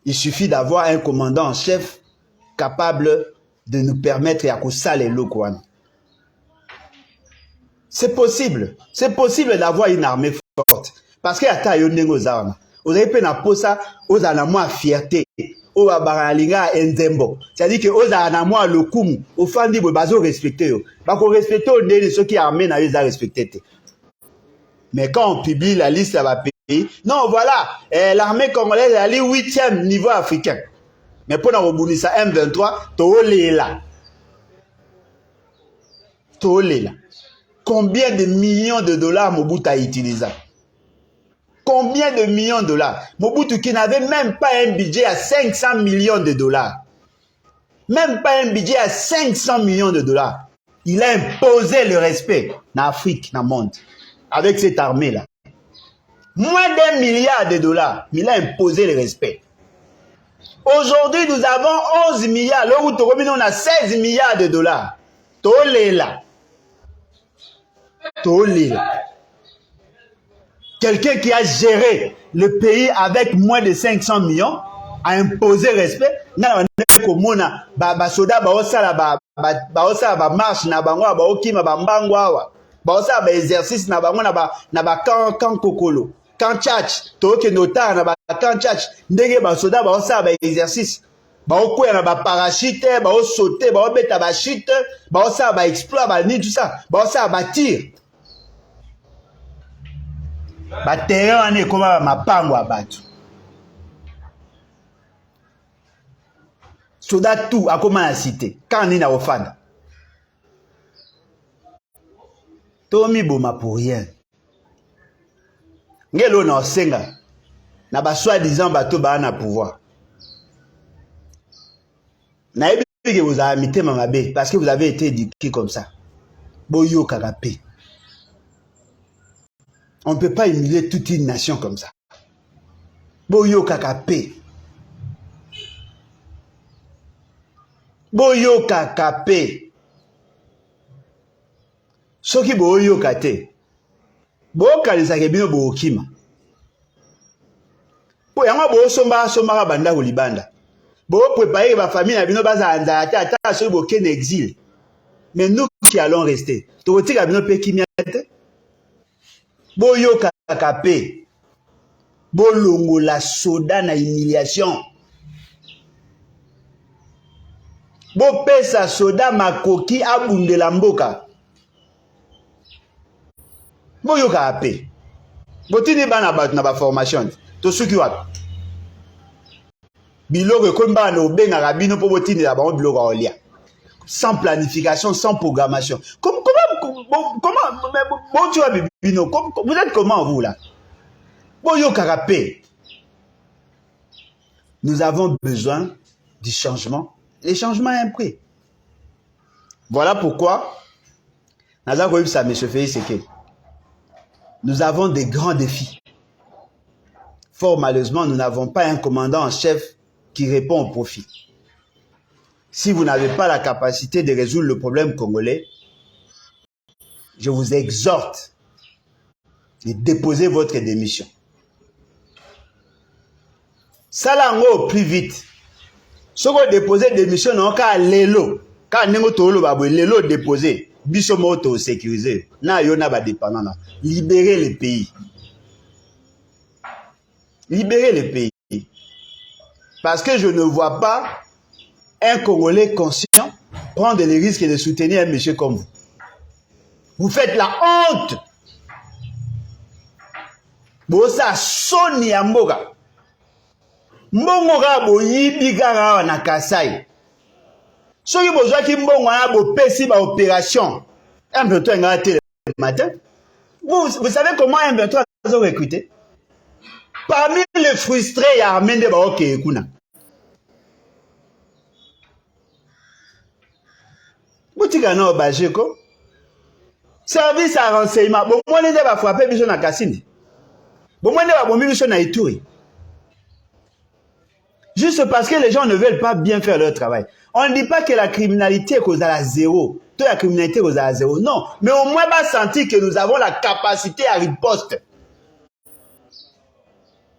Speaker 1: Il suffit d'avoir un commandant en chef capable de nous permettre à couper les locaux. C'est possible d'avoir une armée forte. Parce qu'il y a ta yondengo aux armes. Vous avez pu ça aux anamoi fierté. Au baralinga enzembo. C'est-à-dire que aux anamoi le koum, au fandi bo bazo respecter. Ba ko respecter au nez ceux qui armés na les a respecté. Mais quand on publie la liste à pays, non voilà, l'armée congolaise est allée 8e niveau africain. Mais pour nous ça M23, tolela. Combien de millions de dollars Mobutu a utilisé? Combien de millions de dollars? Mobutu qui n'avait même pas un budget à 500 millions de dollars. Même pas un budget à 500 millions de dollars. Il a imposé le respect en Afrique, dans le monde. Avec cette armée-là. Moins d'1 milliard de dollars. Il a imposé le respect. Aujourd'hui, nous avons 11 milliards. Là où on a 16 milliards de dollars. Tolela. Quelqu'un qui a géré le pays avec moins de 500 millions a imposé respect. Soda marche na bango ba okima ba mbango awa. Ba exercice na bango na ba kan kokolo. Kan church to ke notar na ba kan church ndenge ba soda ba exercice. Ba okoya na ba parachute, ba sauter, ba beta ba chute, ba exploit ba ni tout ça. Ba tir. Ba terrain ane koma mapango abatu. Soda tout a comment la cité. Quand ni na ofada. Tomi boma pour rien. Ngelo na osenga. Na ba soi-disant bato ba na pouvoir. Na ebi que vous avez imité mamabe parce que vous avez été éduqué comme ça. Boyo kakape. On ne peut pas humilier toute une nation comme ça. Boyo kakape. Boyo kakape. Soki boyo kate. Bo kalisa kebino bo okima. Bo yanga bo somba banda ko libanda. Bo préparer ba famille na bino baza anza ata so bo ken exil. Mais nous qui allons rester. To tika bino pe kimiate. Boyo kakape. Bo longo la soda na humiliation. Bo pesa soda makoki abundela mboka. Boyo kakape. Botini bana batu na ba formation. To suki wapi. Biloko komba na obenga rabino po botini la ba biloko olia. Sans planification, sans programmation. Comment tu vas bibino? Vous êtes comment vous là? Boyo kakape. Nous avons besoin du changement. Les changements ont un prix. Voilà pourquoi, nous avons des grands défis. Fort malheureusement, nous n'avons pas un commandant en chef qui répond au profit. Si vous n'avez pas la capacité de résoudre le problème congolais, je vous exhorte de déposer votre démission. Salango plus vite. Si vous déposez démission, non, car l'élo, car n'est pas l'élo déposé, bisomo auto sécurisé, na yona ba dépendant, libérez le pays. Libérez le pays. Parce que je ne vois pas un Congolais conscient prendre le risque de soutenir un monsieur comme vous. Vous faites la honte. bosa soni ya mboka mbongo ka boyibi kaka na Kasai soki bozwaki mbongo wana bopesi ba opération M23 ngaka te le matin. Vous savez comment M23 a recruté? Parmi les frustrés, il y a Armée de Baoke Kuna. Boutikana Bajeko. Service à renseignement. Bon, moi, les va frapper biso na Kassini. Bon, moi, les va bomber biso na Ituri. Juste parce que les gens ne veulent pas bien faire leur travail. On ne dit pas que la criminalité est cause à la zéro. Toute la criminalité est cause à la zéro. Non. Mais au moins, va sentir que nous avons la capacité à riposte.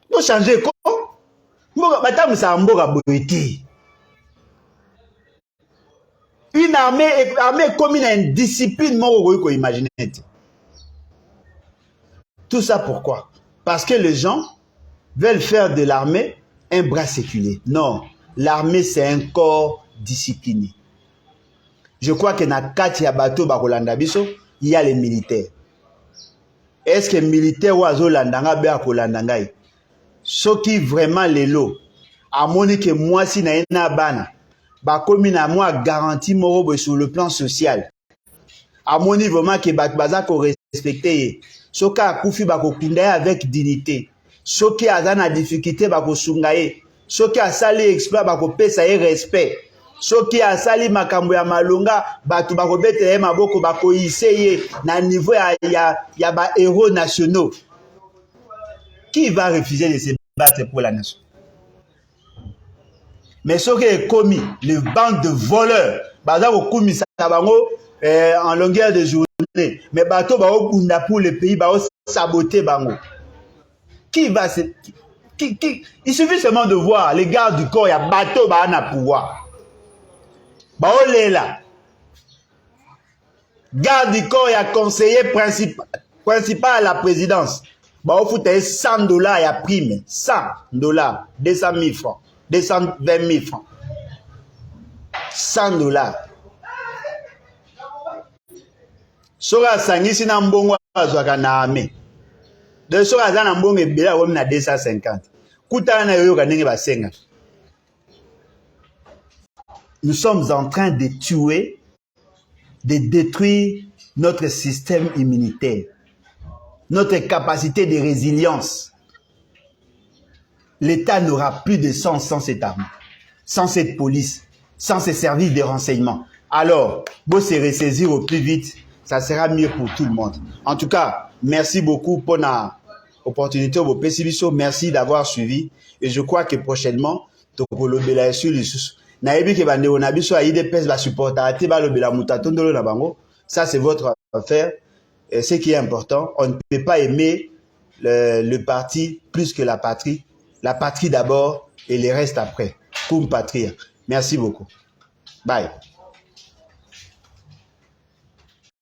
Speaker 1: Pour changer quoi? Une armée comme une discipline, imaginer. Tout ça pourquoi? Parce que les gens veulent faire de l'armée un bras séculier. Non, l'armée c'est un corps discipliné. Je crois que dans Katia Bato Bakolanda Biso, il y a les militaires. Est-ce que les militaires ou Azolandanga Bea Kolandangai? Ce qui vraiment les lots, à mon que moi si na bana, ba komi na moi garantie moro sur le plan social. À mon niveau vraiment que baza ko respecter. Soka akufi ba ko kunda avec dignité. Soki azana difficulté ba ko sungaye. Soki asali exploit ba ko pesa respect. Soki asali makambo ya malonga batu ba ko bete maboko ba ko iseye na niveau ya ba héros nationaux. Qui va refuser de se battre pour la nation? Mais ce qui est commis, le bande de voleurs, en longueur de journée, mais bateau pour le pays, saboter bango. Qui va se... Il suffit seulement de voir les gardes du corps, il y a bateau à pouvoir. Là. Garde du corps, il y a conseiller principal à la présidence. Bah, il faut $100, il y a prime. $100, 200 000 francs, 220 000 francs. $100. Sora sangisi na mbongo azwaka na ame. De sora za na mbongo ebela wom na 250. Kuta na yoyo kanenge basenga. Nous sommes en train de tuer, de détruire notre système immunitaire. Notre capacité de résilience. L'État n'aura plus de sens sans cette armée, sans cette police, sans ces services de renseignement. Alors, vous se ressaisir au plus vite, ça sera mieux pour tout le monde. En tout cas, merci beaucoup pour l'opportunité. Merci d'avoir suivi. Et je crois que prochainement, ça c'est votre affaire. Et ce qui est important, on ne peut pas aimer le parti plus que la patrie. La patrie d'abord et le reste après. Cum patria. Merci beaucoup. Bye.